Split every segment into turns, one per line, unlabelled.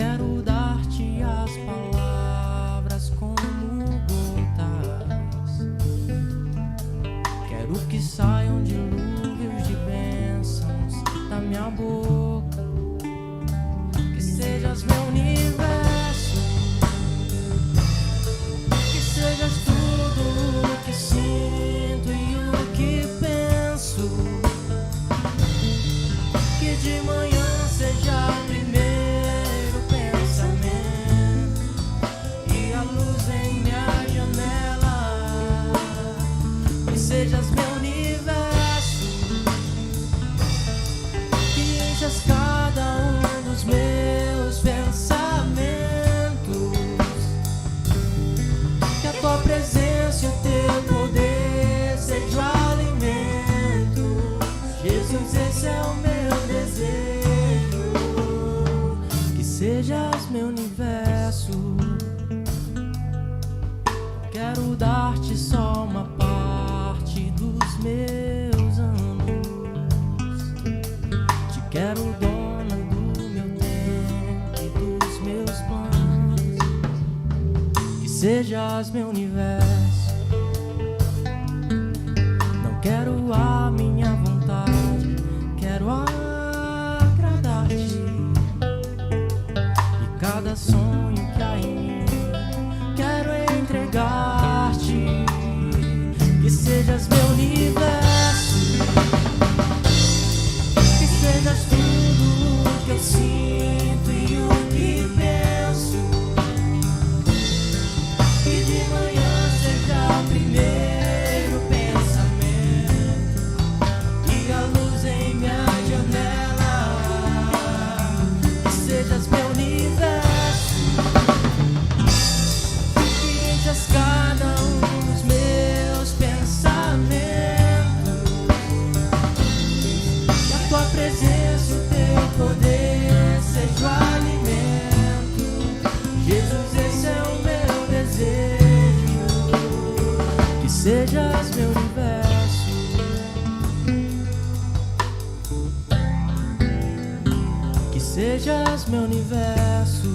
quero dar-te as palavras como gotas. Quero que saiam dilúvios de bênçãos da minha boca. Que sejas meu universo, que sejas tudo o que sinto e o que penso. Que de manhã seja primeiro pensamento e a luz em minha janela. Que sejas meu universo, que enchas cada um dos meus pensamentos. Que a tua presença e o teu poder seja o alimento. Jesus, esse é o meu desejo. Que sejas meu universo. Quero dar-te só uma parte dos meus anos. Te quero dona do meu tempo e dos meus planos. Que sejas meu universo. Não quero a minha vontade, quero agradar-te. E cada sonho que há em mim quero entregar-te. Que sejas meu universo, que sejas tudo o que eu sinto e o que penso. Que de manhã seja o primeiro pensamento e a luz em minha janela. Que sejas meu universo, que enchas cada um dos meus pensamentos. Que a tua presença e o teu poder seja o alimento. Jesus, esse é o meu desejo. Que sejas meu universo. Que sejas meu universo.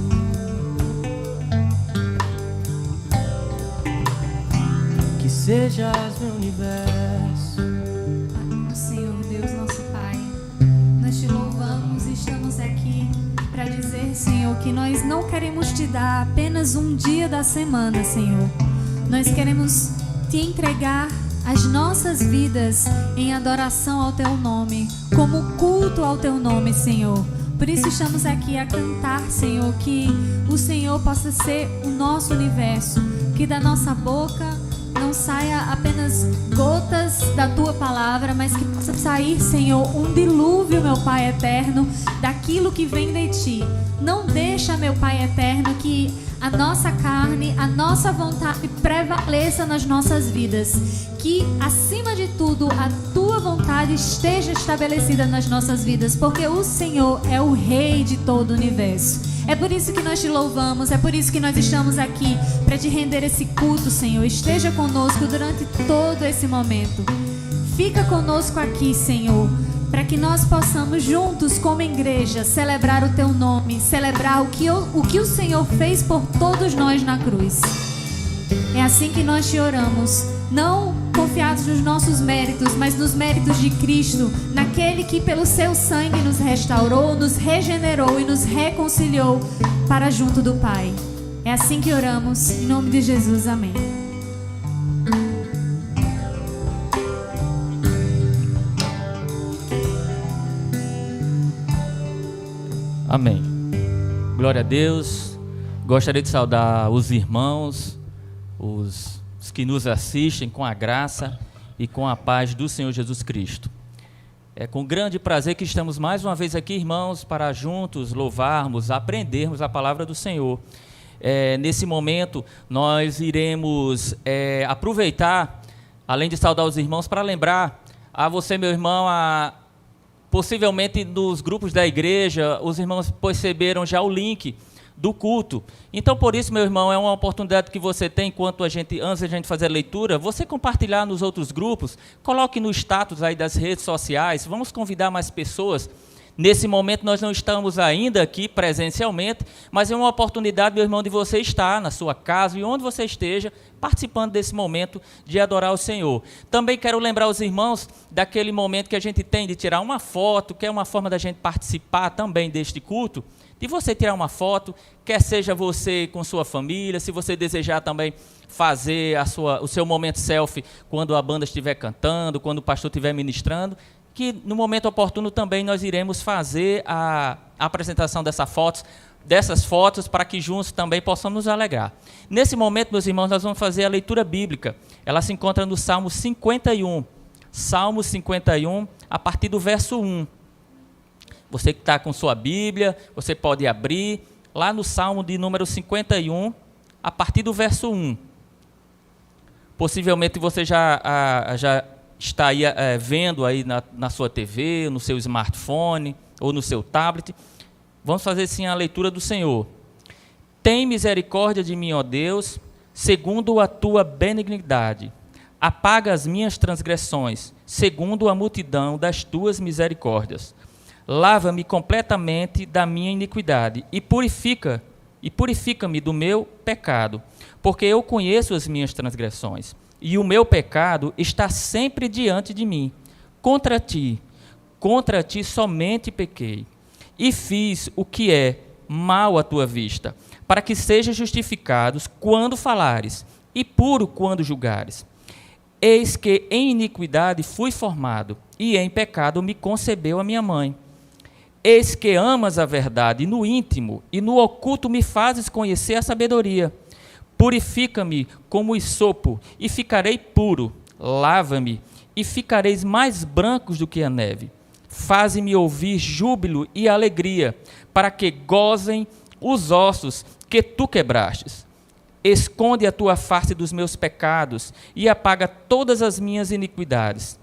Que sejas meu universo.
Senhor Deus, nosso Pai, nós te louvamos e estamos aqui para dizer, Senhor, que nós não queremos te dar apenas um dia da semana, Senhor. Nós queremos te entregar as nossas vidas em adoração ao teu nome, como culto ao teu nome, Senhor. Por isso estamos aqui a cantar, Senhor, que o Senhor possa ser o nosso universo, que da nossa boca não saia apenas gotas da tua palavra, mas que possa sair, Senhor, um dilúvio, meu Pai eterno, daquilo que vem de ti. Não deixa, meu Pai eterno, que a nossa carne, a nossa vontade prevaleça nas nossas vidas. Que, acima de tudo, a tua vontade esteja estabelecida nas nossas vidas, porque o Senhor é o Rei de todo o universo. É por isso que nós te louvamos, é por isso que nós estamos aqui, para te render esse culto, Senhor. Esteja conosco durante todo esse momento. Fica conosco aqui, Senhor, para que nós possamos juntos, como igreja, celebrar o teu nome, celebrar o que o Senhor fez por todos nós na cruz. É assim que nós te oramos, não confiados nos nossos méritos, mas nos méritos de Cristo, naquele que pelo seu sangue nos restaurou, nos regenerou e nos reconciliou para junto do Pai. É assim que oramos, em nome de Jesus, amém.
Amém. Glória a Deus. Gostaria de saudar os irmãos, os que nos assistem com a graça e com a paz do Senhor Jesus Cristo. É com grande prazer que estamos mais uma vez aqui, irmãos, para juntos louvarmos, aprendermos a palavra do Senhor. Nesse momento, nós iremos aproveitar, além de saudar os irmãos, para lembrar a você, meu irmão, possivelmente nos grupos da igreja, os irmãos perceberam já o link do culto. Então, por isso, meu irmão, é uma oportunidade que você tem, antes da gente fazer a leitura, você compartilhar nos outros grupos, coloque no status aí das redes sociais, vamos convidar mais pessoas. Nesse momento nós não estamos ainda aqui presencialmente, mas é uma oportunidade, meu irmão, de você estar na sua casa e onde você esteja, participando desse momento de adorar o Senhor. Também quero lembrar os irmãos daquele momento que a gente tem de tirar uma foto, que é uma forma da gente participar também deste culto, de você tirar uma foto, quer seja você com sua família, se você desejar também fazer o seu momento selfie quando a banda estiver cantando, quando o pastor estiver ministrando, que no momento oportuno também nós iremos fazer a apresentação dessas fotos para que juntos também possamos nos alegrar. Nesse momento, meus irmãos, nós vamos fazer a leitura bíblica. Ela se encontra no Salmo 51. Salmo 51, a partir do verso 1. Você que está com sua Bíblia, você pode abrir lá no Salmo de número 51, a partir do verso 1. Possivelmente você já está aí vendo aí na sua TV, no seu smartphone ou no seu tablet. Vamos fazer sim a leitura do Senhor. Tem misericórdia de mim, ó Deus, segundo a tua benignidade. Apaga as minhas transgressões, segundo a multidão das tuas misericórdias. Lava-me completamente da minha iniquidade e purifica-me do meu pecado, porque eu conheço as minhas transgressões, e o meu pecado está sempre diante de mim. Contra ti somente pequei, e fiz o que é mal à tua vista, para que sejam justificados quando falares, e puro quando julgares. Eis que em iniquidade fui formado, e em pecado me concebeu a minha mãe. Eis que amas a verdade no íntimo, e no oculto me fazes conhecer a sabedoria. Purifica-me como hisopo, e ficarei puro. Lava-me, e ficareis mais brancos do que a neve. Faze-me ouvir júbilo e alegria, para que gozem os ossos que tu quebrastes. Esconde a tua face dos meus pecados, e apaga todas as minhas iniquidades.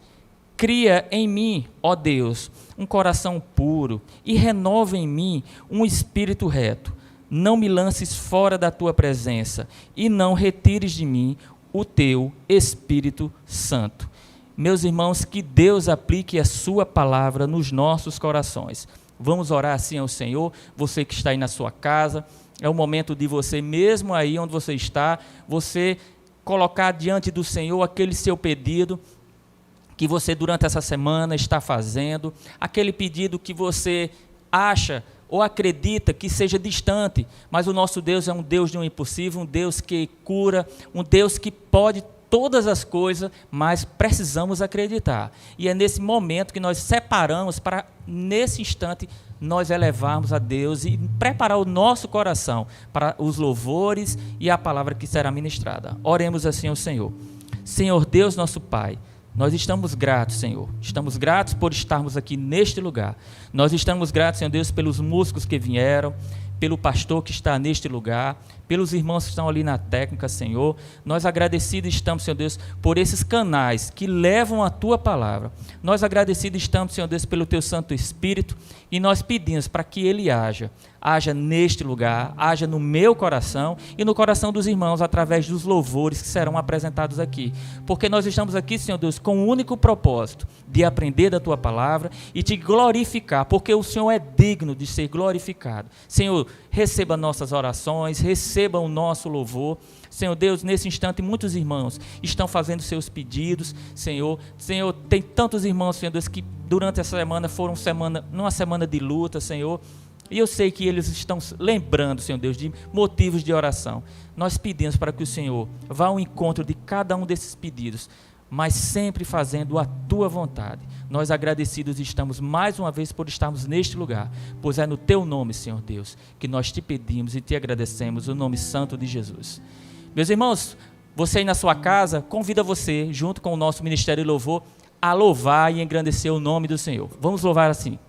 Cria em mim, ó Deus, um coração puro, e renova em mim um espírito reto. Não me lances fora da tua presença, e não retires de mim o teu Espírito Santo. Meus irmãos, que Deus aplique a sua palavra nos nossos corações. Vamos orar assim ao Senhor. Você que está aí na sua casa, é o momento de você, mesmo aí onde você está, você colocar diante do Senhor aquele seu pedido que você durante essa semana está fazendo, aquele pedido que você acha ou acredita que seja distante, mas o nosso Deus é um Deus de um impossível, um Deus que cura, um Deus que pode todas as coisas, mas precisamos acreditar. E é nesse momento que nós separamos para, nesse instante, nós elevarmos a Deus e preparar o nosso coração para os louvores e a palavra que será ministrada. Oremos assim ao Senhor. Senhor Deus, nosso Pai, nós estamos gratos, Senhor. Estamos gratos por estarmos aqui neste lugar. Nós estamos gratos, Senhor Deus, pelos músicos que vieram, pelo pastor que está neste lugar, pelos irmãos que estão ali na técnica, Senhor. Nós agradecidos estamos, Senhor Deus, por esses canais que levam a Tua palavra. Nós agradecidos estamos, Senhor Deus, pelo Teu Santo Espírito, e nós pedimos para que Ele haja neste lugar, haja no meu coração e no coração dos irmãos, através dos louvores que serão apresentados aqui. Porque nós estamos aqui, Senhor Deus, com o único propósito de aprender da Tua palavra e Te glorificar, porque o Senhor é digno de ser glorificado. Senhor, receba nossas orações, receba o nosso louvor. Senhor Deus, nesse instante muitos irmãos estão fazendo seus pedidos, Senhor, tem tantos irmãos, Senhor Deus, que durante essa semana foram numa semana de luta, Senhor, e eu sei que eles estão lembrando, Senhor Deus, de motivos de oração. Nós pedimos para que o Senhor vá ao encontro de cada um desses pedidos, mas sempre fazendo a Tua vontade. Nós agradecidos estamos mais uma vez por estarmos neste lugar, pois é no Teu nome, Senhor Deus, que nós Te pedimos e Te agradecemos, no nome santo de Jesus. Meus irmãos, você aí na sua casa, convida você, junto com o nosso Ministério de Louvor, a louvar e engrandecer o nome do Senhor. Vamos louvar assim.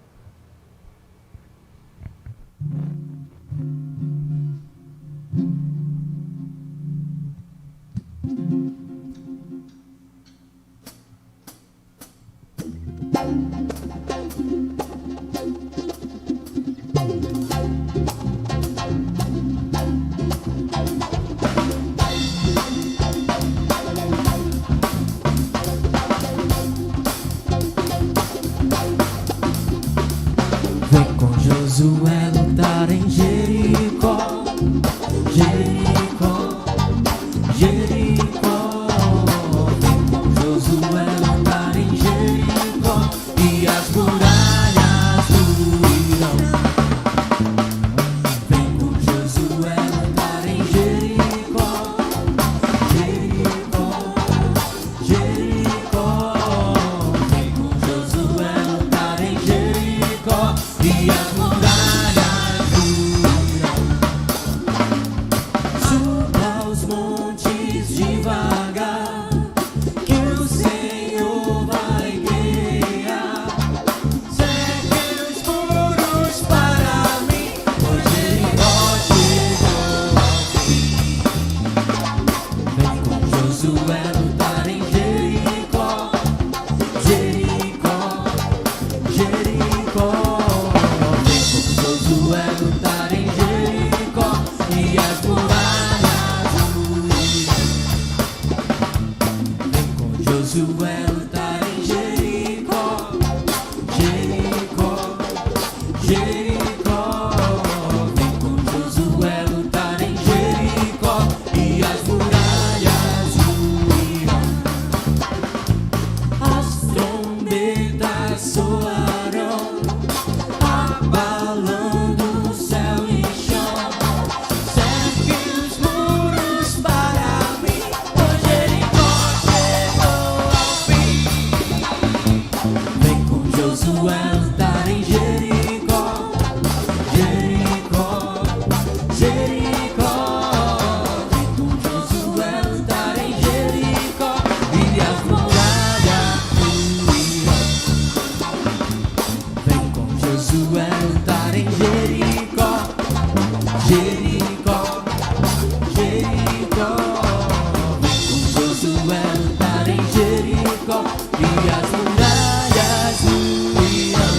Com gozo é lutar em Jericó, e as muralhas ruirão,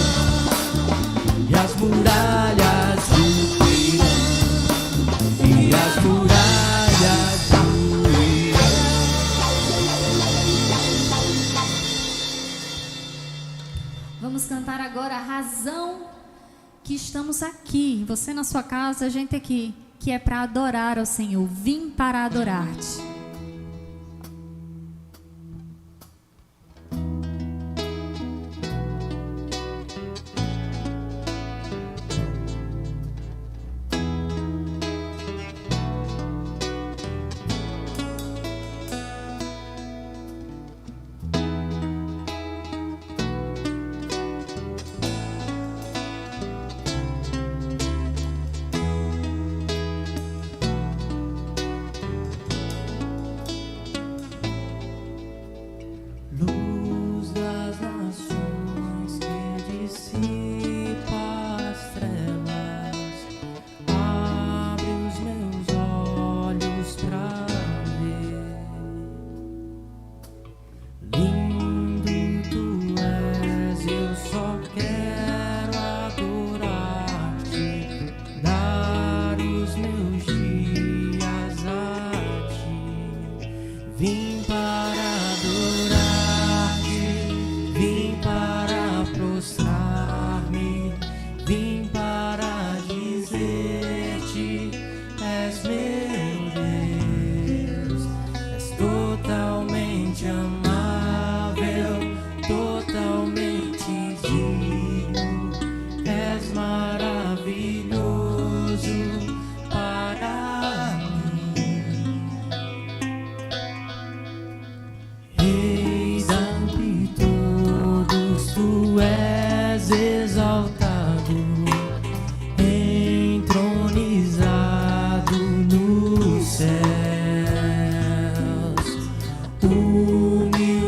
e as muralhas ruirão, e as muralhas ruirão.
Vamos cantar agora a razão que estamos aqui, você na sua casa, a gente aqui, que é para adorar ao Senhor. Vim para adorar-te.
Luz das nações que dissipa as trevas, abre os meus olhos pra ver. Lindo tu és, eu só quero adorar-te, dar os meus dias a ti. Vim para vim para prostrar-me, vim para dizer-te: és meu Deus, és totalmente amável, totalmente digno, és maravilhoso para mim. Rei de todos, tu és exaltado, entronizado nos céus. Humildemente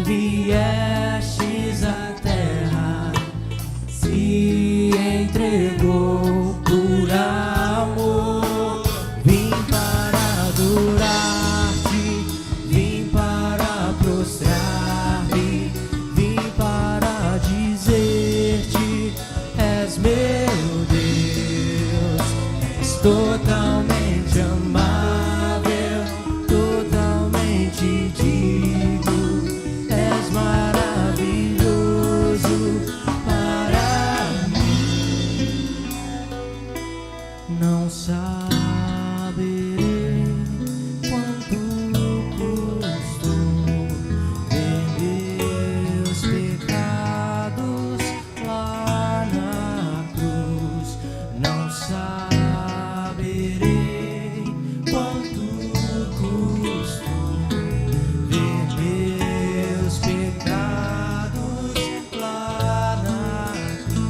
viestes à terra, se entregou por amor. Vim para adorar-te, vim para prostrar-me, vim para dizer-te: és meu Deus, és totalmente amável, totalmente digno, és maravilhoso para mim. Não saberei quanto custou ver meus pecados lá na cruz. Não saberei quanto custou ver meus pecados lá na cruz.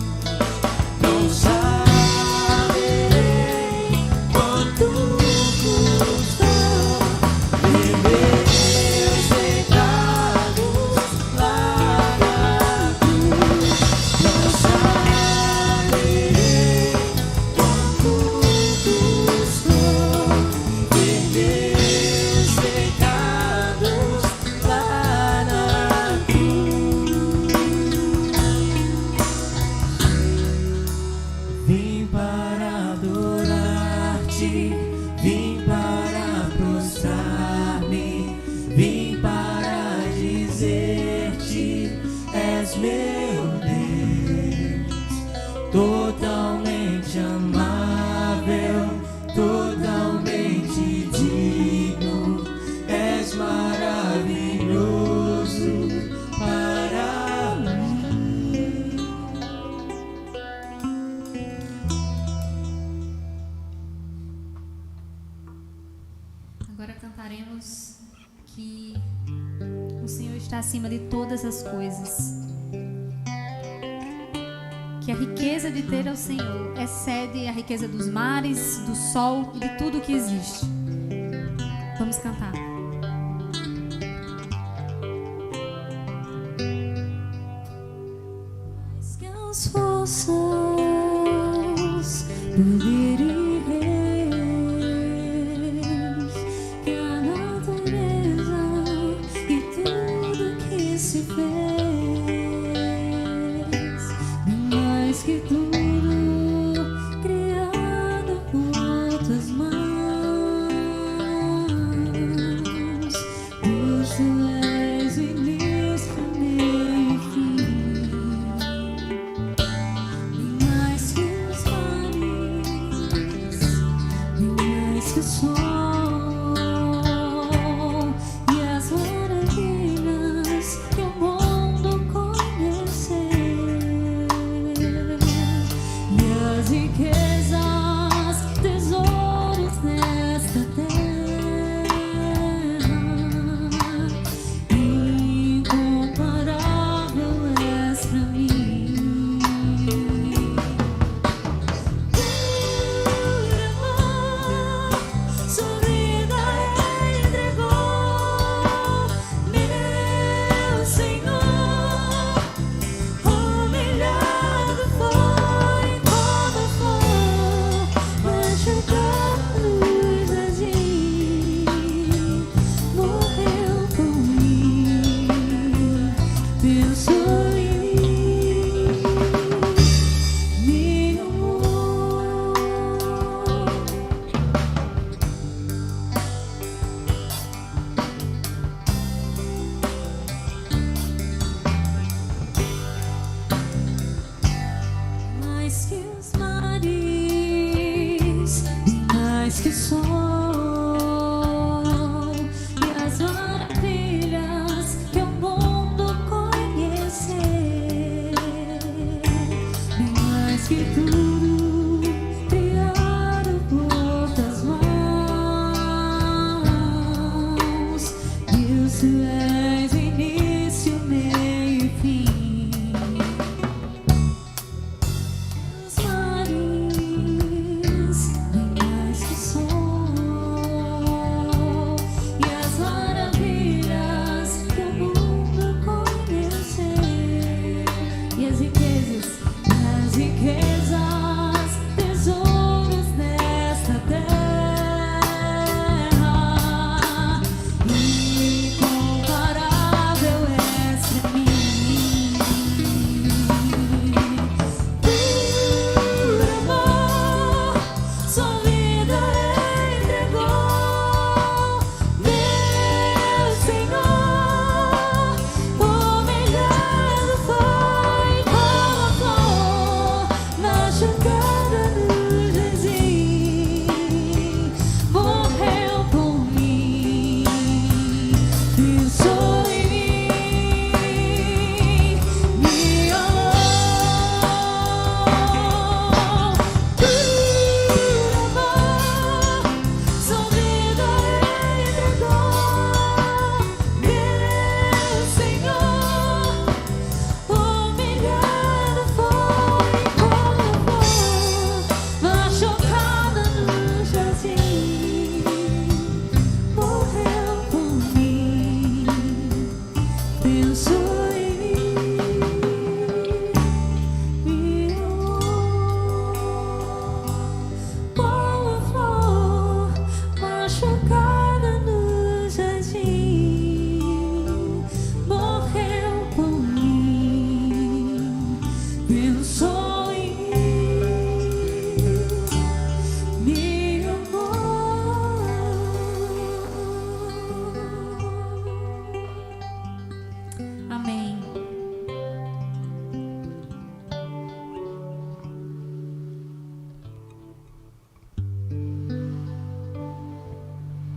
Não saberei quanto custou ver meus pecados lá na cruz. Não saberei quanto custou ver meus pecados lá na cruz. Vim para adorar-te, vim para prostrar-me, vim para dizer-te: és meu Deus, totalmente amável, totalmente digno, és maravilhoso para mim.
Agora cantaremos que o Senhor está acima de todas as coisas, que a riqueza de ter ao Senhor excede a riqueza dos mares, do sol e de tudo que existe. Vamos cantar. Mais que as forças poder ir,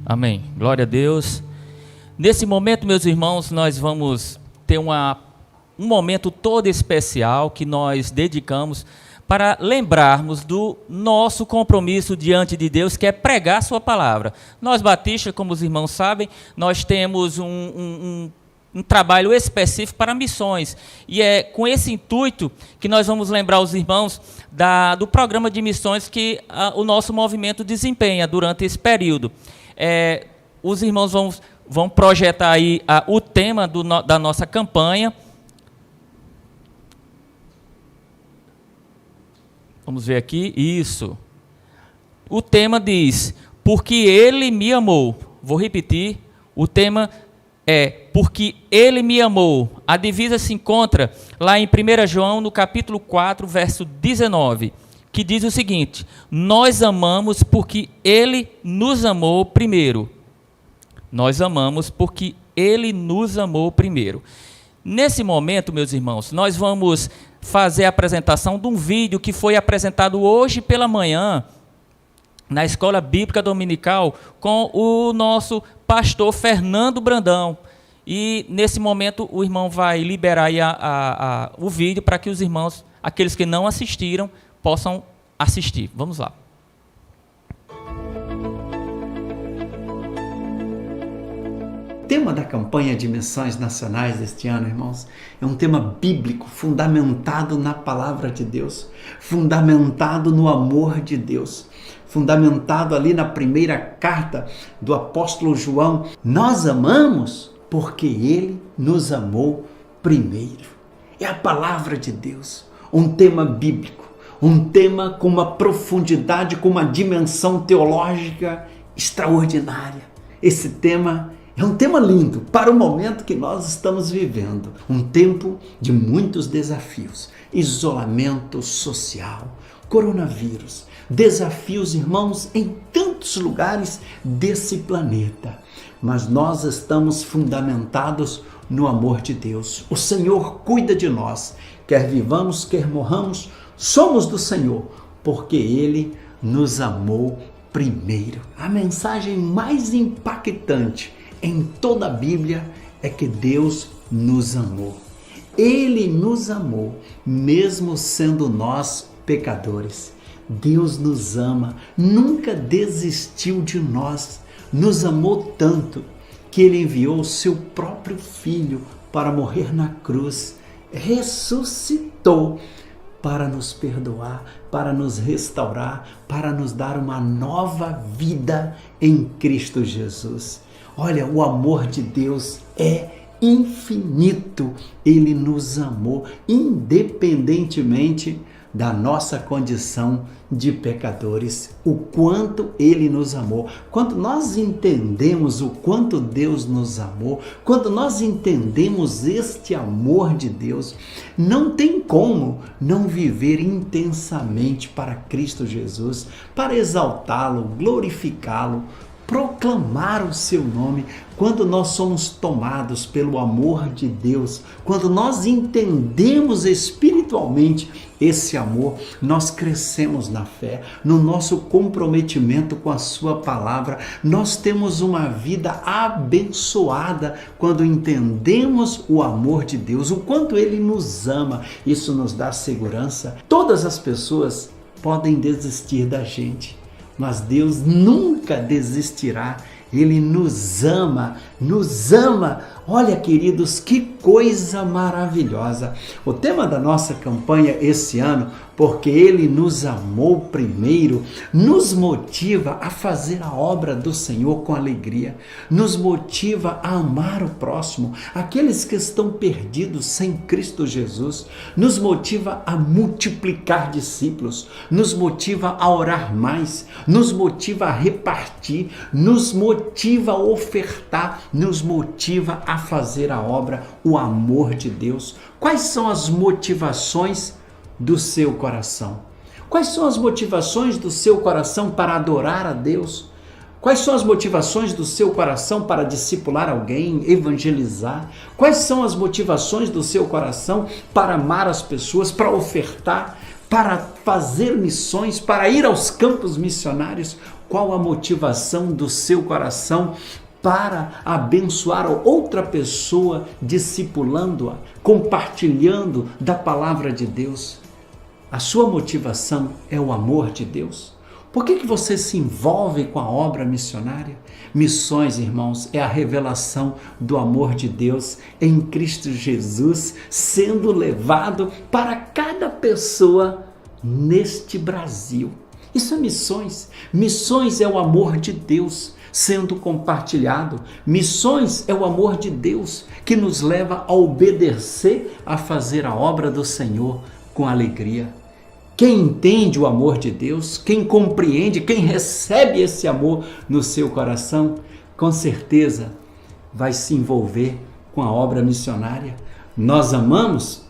Amém. Glória a Deus. Nesse momento, meus irmãos, nós vamos ter um momento todo especial que nós dedicamos para lembrarmos do nosso compromisso diante de Deus, que é pregar a sua palavra. Nós batistas, como os irmãos sabem, nós temos um trabalho específico para missões. E é com esse intuito que nós vamos lembrar os irmãos do programa de missões que o nosso movimento desempenha durante esse período. Os irmãos vão projetar aí o tema da nossa campanha. Vamos ver aqui, isso. O tema diz, porque ele me amou. Vou repetir, o tema é, porque ele me amou. A divisa se encontra lá em 1 João, no capítulo 4, verso 19, que diz o seguinte, nós amamos porque ele nos amou primeiro. Nós amamos porque ele nos amou primeiro. Nesse momento, meus irmãos, nós vamos fazer a apresentação de um vídeo que foi apresentado hoje pela manhã na Escola Bíblica Dominical com o nosso pastor Fernando Brandão. E nesse momento o irmão vai liberar aí o vídeo para que os irmãos, aqueles que não assistiram, possam assistir. Vamos lá.
O tema da campanha de missões nacionais deste ano, irmãos, é um tema bíblico, fundamentado na palavra de Deus, fundamentado no amor de Deus, fundamentado ali na primeira carta do apóstolo João. Nós amamos porque ele nos amou primeiro. É a palavra de Deus, um tema bíblico, um tema com uma profundidade, com uma dimensão teológica extraordinária. Esse tema é um tema lindo para o momento que nós estamos vivendo. Um tempo de muitos desafios. Isolamento social, coronavírus, desafios, irmãos, em tantos lugares desse planeta. Mas nós estamos fundamentados no amor de Deus. O Senhor cuida de nós. Quer vivamos, quer morramos, somos do Senhor, porque Ele nos amou primeiro. A mensagem mais impactante em toda a Bíblia é que Deus nos amou. Ele nos amou, mesmo sendo nós pecadores. Deus nos ama, nunca desistiu de nós. Nos amou tanto que Ele enviou o seu próprio Filho para morrer na cruz. Ressuscitou para nos perdoar, para nos restaurar, para nos dar uma nova vida em Cristo Jesus. Olha, o amor de Deus é infinito. Ele nos amou independentemente da nossa condição de pecadores. O quanto Ele nos amou. Quando nós entendemos o quanto Deus nos amou, quando nós entendemos este amor de Deus, não tem como não viver intensamente para Cristo Jesus, para exaltá-lo, glorificá-lo, proclamar o seu nome. Quando nós somos tomados pelo amor de Deus, quando nós entendemos espiritualmente esse amor, nós crescemos na fé, no nosso comprometimento com a sua palavra. Nós temos uma vida abençoada quando entendemos o amor de Deus, o quanto Ele nos ama. Isso nos dá segurança. Todas as pessoas podem desistir da gente, mas Deus nunca desistirá. Ele nos ama, nos ama. Olha, queridos, que coisa maravilhosa. O tema da nossa campanha esse ano, porque Ele nos amou primeiro, nos motiva a fazer a obra do Senhor com alegria, nos motiva a amar o próximo, aqueles que estão perdidos sem Cristo Jesus, nos motiva a multiplicar discípulos, nos motiva a orar mais, nos motiva a repartir, nos motiva a ofertar, nos motiva a fazer a obra, o amor de Deus. Quais são as motivações do seu coração? Quais são as motivações do seu coração para adorar a Deus? Quais são as motivações do seu coração para discipular alguém, evangelizar? Quais são as motivações do seu coração para amar as pessoas, para ofertar, para fazer missões, para ir aos campos missionários? Qual a motivação do seu coração para abençoar outra pessoa, discipulando-a, compartilhando da palavra de Deus? A sua motivação é o amor de Deus? Por que você se envolve com a obra missionária? Missões, irmãos, é a revelação do amor de Deus em Cristo Jesus, sendo levado para cada pessoa neste Brasil. Isso é missões. Missões é o amor de Deus sendo compartilhado. Missões é o amor de Deus que nos leva a obedecer, a fazer a obra do Senhor com alegria. Quem entende o amor de Deus, quem compreende, quem recebe esse amor no seu coração, com certeza vai se envolver com a obra missionária. Nós amamos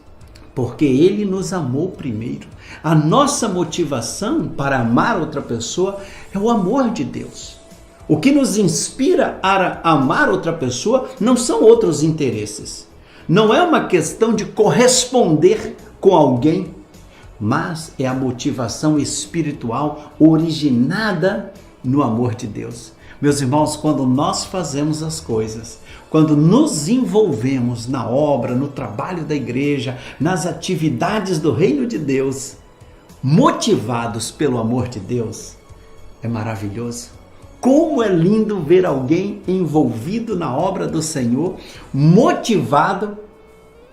porque Ele nos amou primeiro. A nossa motivação para amar outra pessoa é o amor de Deus. O que nos inspira a amar outra pessoa não são outros interesses. Não é uma questão de corresponder com alguém, mas é a motivação espiritual originada no amor de Deus. Meus irmãos, quando nós fazemos as coisas, quando nos envolvemos na obra, no trabalho da igreja, nas atividades do reino de Deus, motivados pelo amor de Deus, é maravilhoso. Como é lindo ver alguém envolvido na obra do Senhor, motivado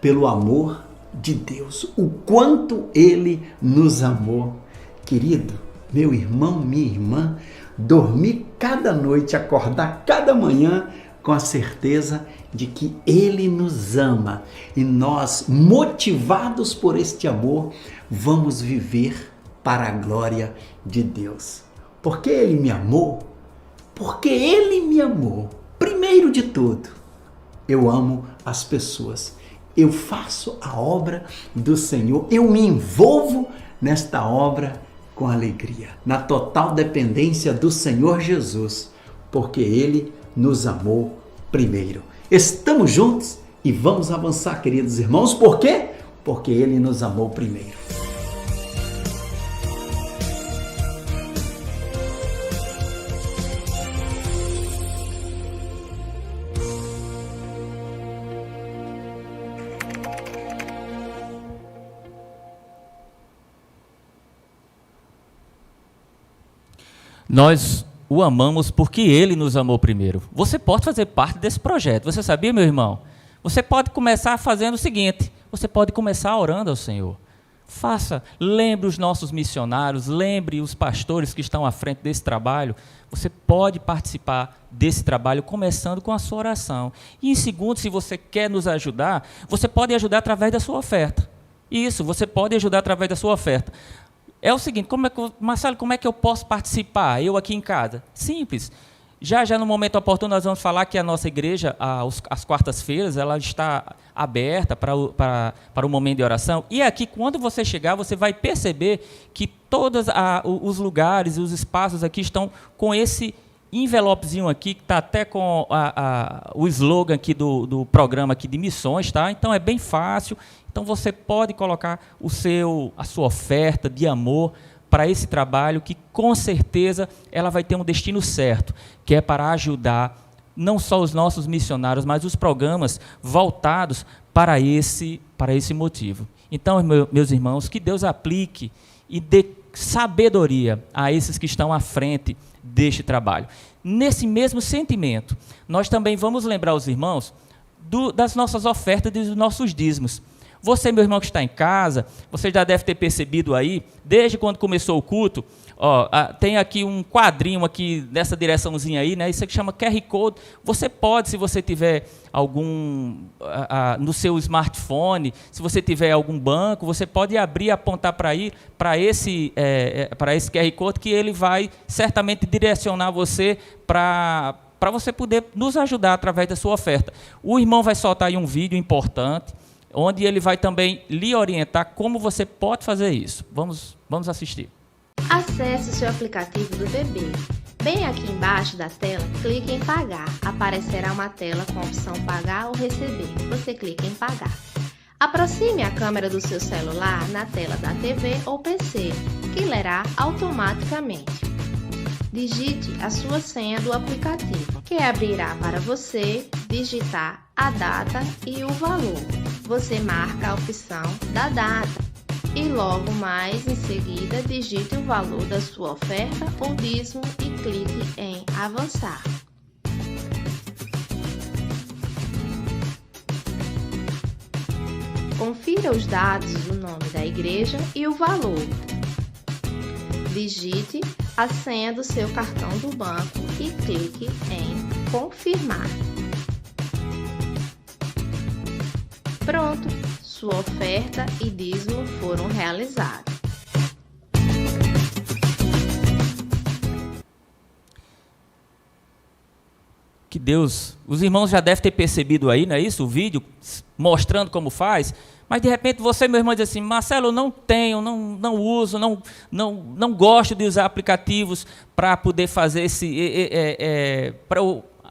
pelo amor de Deus. O quanto Ele nos amou. Querido, meu irmão, minha irmã, dormir cada noite, acordar cada manhã com a certeza de que Ele nos ama. E nós, motivados por este amor, vamos viver para a glória de Deus. Porque Ele me amou? Porque Ele me amou. Primeiro de tudo, eu amo as pessoas. Eu faço a obra do Senhor. Eu me envolvo nesta obra com alegria, na total dependência do Senhor Jesus, porque Ele nos amou primeiro. Estamos juntos e vamos avançar, queridos irmãos. Por quê? Porque Ele nos amou primeiro.
Nós o amamos porque Ele nos amou primeiro. Você pode fazer parte desse projeto. Você sabia, meu irmão? Você pode começar fazendo o seguinte. Você pode começar orando ao Senhor. Lembre os nossos missionários, lembre os pastores que estão à frente desse trabalho. Você pode participar desse trabalho começando com a sua oração. E em segundo, se você quer nos ajudar, você pode ajudar através da sua oferta. Isso, você pode ajudar através da sua oferta. É o seguinte, Marcelo, como é que eu posso participar, eu aqui em casa? Simples. Já no momento oportuno nós vamos falar que a nossa igreja, às quartas-feiras, ela está aberta para o momento de oração. E aqui, quando você chegar, você vai perceber que todos os lugares e os espaços aqui estão com esse envelopezinho aqui, que está até com o slogan aqui do programa aqui de missões, tá? Então é bem fácil. Então você pode colocar a sua oferta de amor para esse trabalho, que com certeza ela vai ter um destino certo, que é para ajudar não só os nossos missionários, mas os programas voltados para esse motivo. Então, meus irmãos, que Deus aplique e dê sabedoria a esses que estão à frente deste trabalho. Nesse mesmo sentimento, nós também vamos lembrar os irmãos das nossas ofertas e dos nossos dízimos. Você, meu irmão que está em casa, você já deve ter percebido aí, desde quando começou o culto, tem aqui um quadrinho aqui nessa direçãozinha aí, né? Isso aqui chama QR Code. Você pode, se você tiver no seu smartphone, se você tiver algum banco, você pode abrir e apontar para esse QR Code, que ele vai certamente direcionar você para você poder nos ajudar através da sua oferta. O irmão vai soltar aí um vídeo importante, onde ele vai também lhe orientar como você pode fazer isso. Vamos assistir.
Acesse o seu aplicativo do BB. Bem aqui embaixo da tela, clique em Pagar. Aparecerá uma tela com a opção Pagar ou Receber. Você clica em Pagar. Aproxime a câmera do seu celular na tela da TV ou PC, que lerá automaticamente. Digite a sua senha do aplicativo, que abrirá para você digitar a data e o valor. Você marca a opção da data e logo mais em seguida digite o valor da sua oferta ou dízimo e clique em Avançar. Confira os dados do nome da igreja e o valor. Digite a senha do seu cartão do banco e clique em Confirmar. Pronto, sua oferta e dízimo foram realizados.
Que Deus, os irmãos já devem ter percebido aí, não é isso? O vídeo mostrando como faz. Mas de repente você, meu irmão, diz assim: Marcelo, eu não tenho, não uso, não gosto de usar aplicativos para poder fazer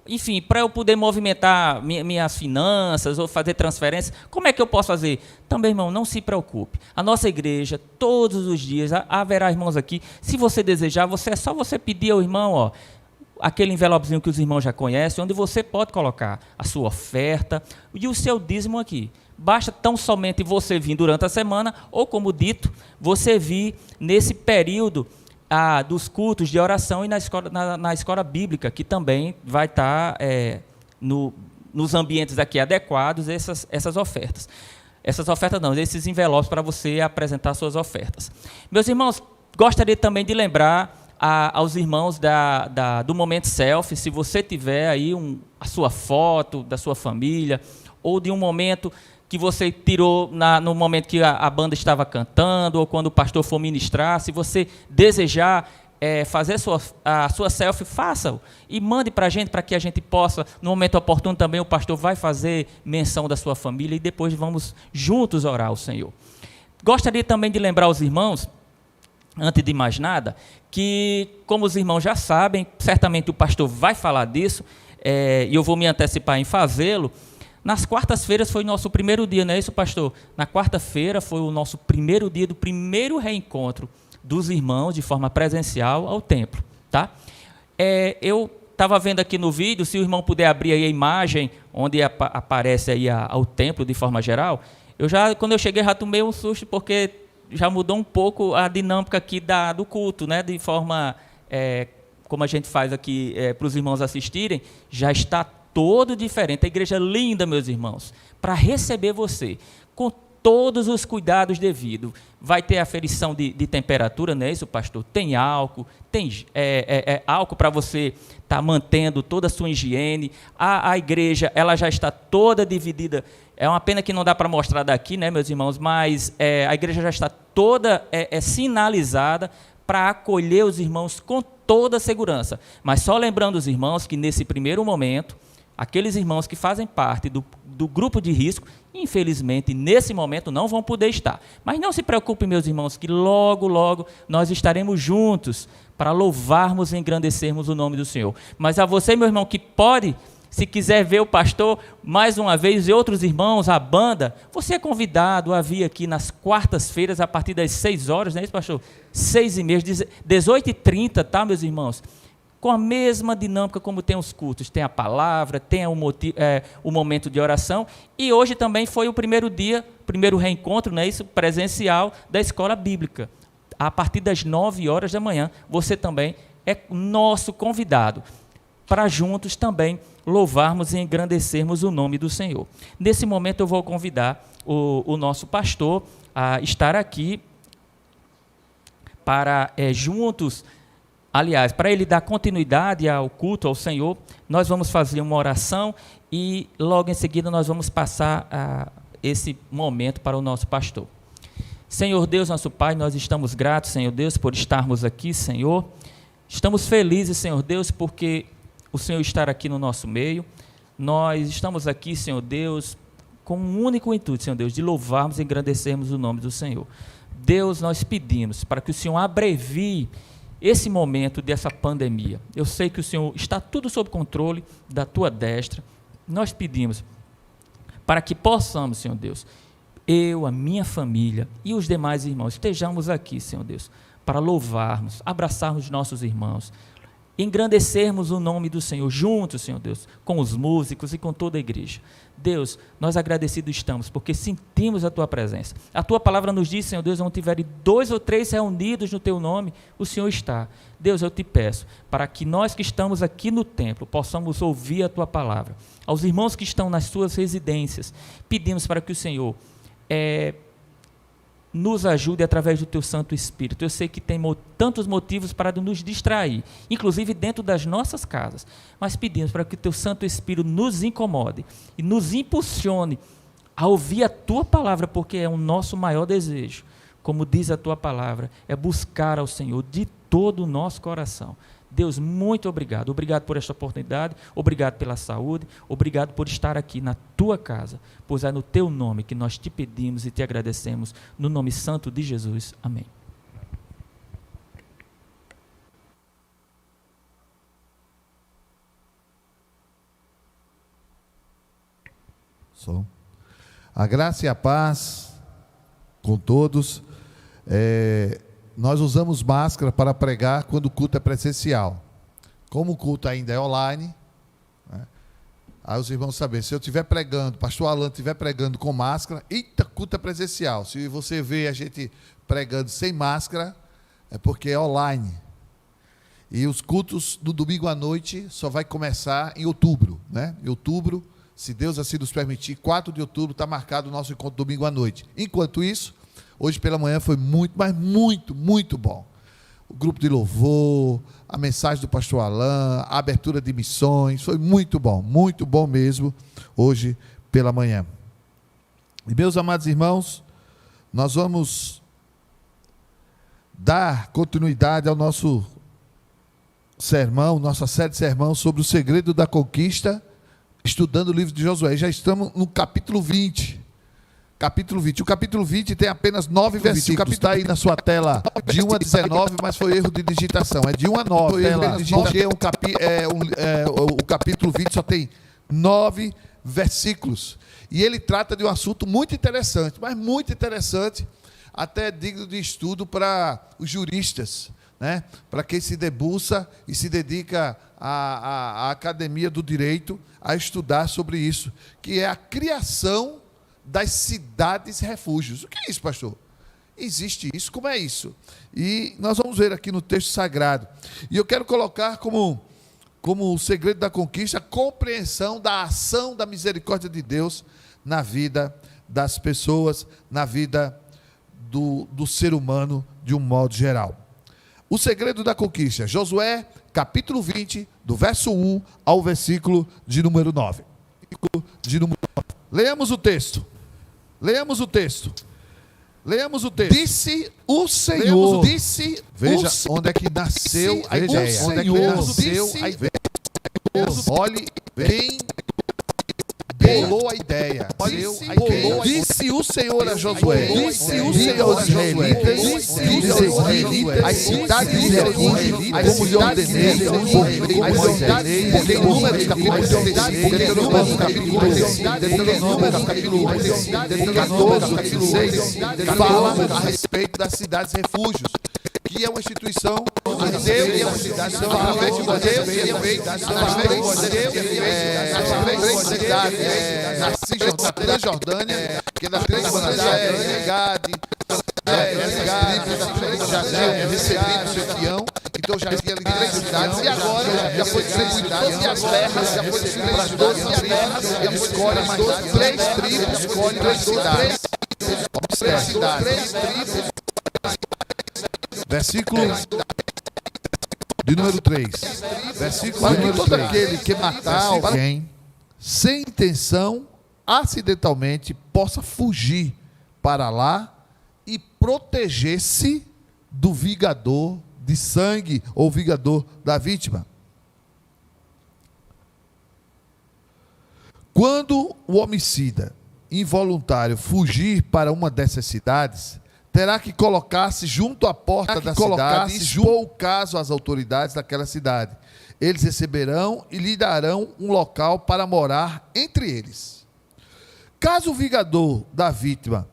enfim, para eu poder movimentar minhas finanças ou fazer transferências, como é que eu posso fazer? Também, irmão, não se preocupe. A nossa igreja, todos os dias, haverá irmãos aqui. Se você desejar, é só você pedir ao irmão, ó, aquele envelopezinho que os irmãos já conhecem, onde você pode colocar a sua oferta e o seu dízimo aqui. Basta tão somente você vir durante a semana, ou como dito, você vir nesse período dos cultos de oração e na escola bíblica, que também vai estar nos ambientes aqui adequados essas ofertas. Essas ofertas não, esses envelopes para você apresentar suas ofertas. Meus irmãos, gostaria também de lembrar aos irmãos do Momento Selfie, se você tiver aí a sua foto da sua família, ou de um momento que você tirou no momento que a banda estava cantando, ou quando o pastor for ministrar, se você desejar fazer a sua selfie, faça-o e mande para a gente, para que a gente possa, no momento oportuno também, o pastor vai fazer menção da sua família e depois vamos juntos orar ao Senhor. Gostaria também de lembrar aos irmãos, antes de mais nada, que, como os irmãos já sabem, certamente o pastor vai falar disso, e eu vou me antecipar em fazê-lo. Nas quartas-feiras foi o nosso primeiro dia, não é isso, pastor? Na quarta-feira foi o nosso primeiro dia do primeiro reencontro dos irmãos de forma presencial ao templo, tá? Eu estava vendo aqui no vídeo, se o irmão puder abrir aí a imagem onde aparece aí ao templo de forma geral, quando eu cheguei já tomei um susto, porque já mudou um pouco a dinâmica aqui do culto, né? De forma, como a gente faz aqui para os irmãos assistirem, já está todo diferente. A igreja linda, meus irmãos, para receber você, com todos os cuidados devidos. Vai ter aferição de temperatura, não é isso, pastor? Tem álcool, tem álcool para você estar mantendo toda a sua higiene. A igreja, ela já está toda dividida. É uma pena que não dá para mostrar daqui, né, meus irmãos, mas a igreja já está toda sinalizada para acolher os irmãos com toda a segurança. Mas só lembrando os irmãos que nesse primeiro momento, aqueles irmãos que fazem parte do grupo de risco, infelizmente, nesse momento, não vão poder estar. Mas não se preocupem, meus irmãos, que logo, logo nós estaremos juntos para louvarmos e engrandecermos o nome do Senhor. Mas a você, meu irmão, que pode, se quiser ver o pastor mais uma vez e outros irmãos, a banda, você é convidado a vir aqui nas quartas-feiras, a partir das 6 horas, não é isso, pastor? 6h30, 18h30, tá, meus irmãos? Com a mesma dinâmica como tem os cultos, tem a palavra, tem o momento de oração, e hoje também foi o primeiro dia, primeiro reencontro, não é isso, presencial da escola bíblica. A partir das 9 horas da manhã, você também é nosso convidado, para juntos também louvarmos e engrandecermos o nome do Senhor. Nesse momento eu vou convidar o nosso pastor a estar aqui para juntos. Aliás, para ele dar continuidade ao culto ao Senhor, nós vamos fazer uma oração e logo em seguida nós vamos passar esse momento para o nosso pastor. Senhor Deus, nosso Pai, nós estamos gratos, Senhor Deus, por estarmos aqui, Senhor. Estamos felizes, Senhor Deus, porque o Senhor está aqui no nosso meio. Nós estamos aqui, Senhor Deus, com um único intuito, Senhor Deus, de louvarmos e engrandecermos o nome do Senhor. Deus, nós pedimos para que o Senhor abrevie esse momento dessa pandemia. Eu sei que o Senhor está tudo sob controle da tua destra. Nós pedimos para que possamos, Senhor Deus, eu, a minha família e os demais irmãos, estejamos aqui, Senhor Deus, para louvarmos, abraçarmos nossos irmãos, engrandecermos o nome do Senhor juntos, Senhor Deus, com os músicos e com toda a igreja. Deus, nós agradecidos estamos, porque sentimos a Tua presença. A Tua palavra nos diz, Senhor Deus, onde tiverem 2 ou 3 reunidos no Teu nome, o Senhor está. Deus, eu te peço, para que nós que estamos aqui no templo, possamos ouvir a Tua palavra. Aos irmãos que estão nas suas residências, pedimos para que o Senhor nos ajude através do Teu Santo Espírito. Eu sei que tem tantos motivos para nos distrair, inclusive dentro das nossas casas, mas pedimos para que o Teu Santo Espírito nos incomode e nos impulsione a ouvir a Tua palavra, porque é o nosso maior desejo, como diz a Tua palavra, é buscar ao Senhor de todo o nosso coração. Deus, muito obrigado. Obrigado por esta oportunidade, obrigado pela saúde, obrigado por estar aqui na Tua casa, pois é no Teu nome que nós te pedimos e te agradecemos, no nome santo de Jesus. Amém.
Som. A graça e a paz com todos. Nós usamos máscara para pregar quando o culto é presencial. Como o culto ainda é online, né? Aí os irmãos sabem, se eu estiver pregando, pastor Alan estiver pregando com máscara, eita, culto é presencial. Se você vê a gente pregando sem máscara, é porque é online. E os cultos do domingo à noite só vai começar em outubro, né? Em outubro, se Deus assim nos permitir, 4 de outubro está marcado o nosso encontro domingo à noite. Enquanto isso, hoje pela manhã foi muito, mas muito, muito bom. O grupo de louvor, a mensagem do pastor Alan, a abertura de missões, foi muito bom mesmo, hoje pela manhã. E meus amados irmãos, nós vamos dar continuidade ao nosso sermão, nossa série de sermão sobre o segredo da conquista, estudando o livro de Josué. Já estamos no capítulo 20. Capítulo 20. O capítulo 20 tem apenas 9 versículos. O capítulo está aí na sua tela de 1 a 19, mas foi erro de digitação. É de 1 a 9. O capítulo 20 só tem 9 versículos. E ele trata de um assunto muito interessante, mas muito interessante, até digno de estudo para os juristas, né? Para quem se debruça e se dedica à academia do direito a estudar sobre isso, que é a criação das cidades refúgios. O que é isso, pastor? Existe isso? Como é isso? E nós vamos ver aqui no texto sagrado. E eu quero colocar como o segredo da conquista a compreensão da ação da misericórdia de Deus na vida das pessoas, na vida do ser humano de um modo geral. O segredo da conquista, Josué, capítulo 20, do verso 1 ao versículo de número 9. Leamos o texto. Disse o Senhor. Veja onde é que nasceu a ideia. Olhe bem. Bolou a ideia. Disse o Senhor a Josué. Diga aos israelitas, as cidades de refúgio, como lhe ordenei, porque em Números capítulo 14, fala a respeito das cidades refúgios, que é uma instituição de Deus, através de na Cisjordânia, que é da tribo de Gade, recebido Sequião, então já havia ali 3 cidades, e agora já foi distribuído todas as terras, já foi distribuído para 12 terras, e escolhe mais 3 tribos, escolhe 3 cidades. 3 cidades. Versículo de número 3. Versículo de número 3. Todo aquele que matar alguém sem intenção, acidentalmente, possa fugir para lá e proteger-se do vingador de sangue ou vingador da vítima. Quando o homicida involuntário fugir para uma dessas cidades, terá que colocar-se junto à porta da cidade e expor o caso às autoridades daquela cidade. Eles receberão e lhe darão um local para morar entre eles. Caso o vingador da vítima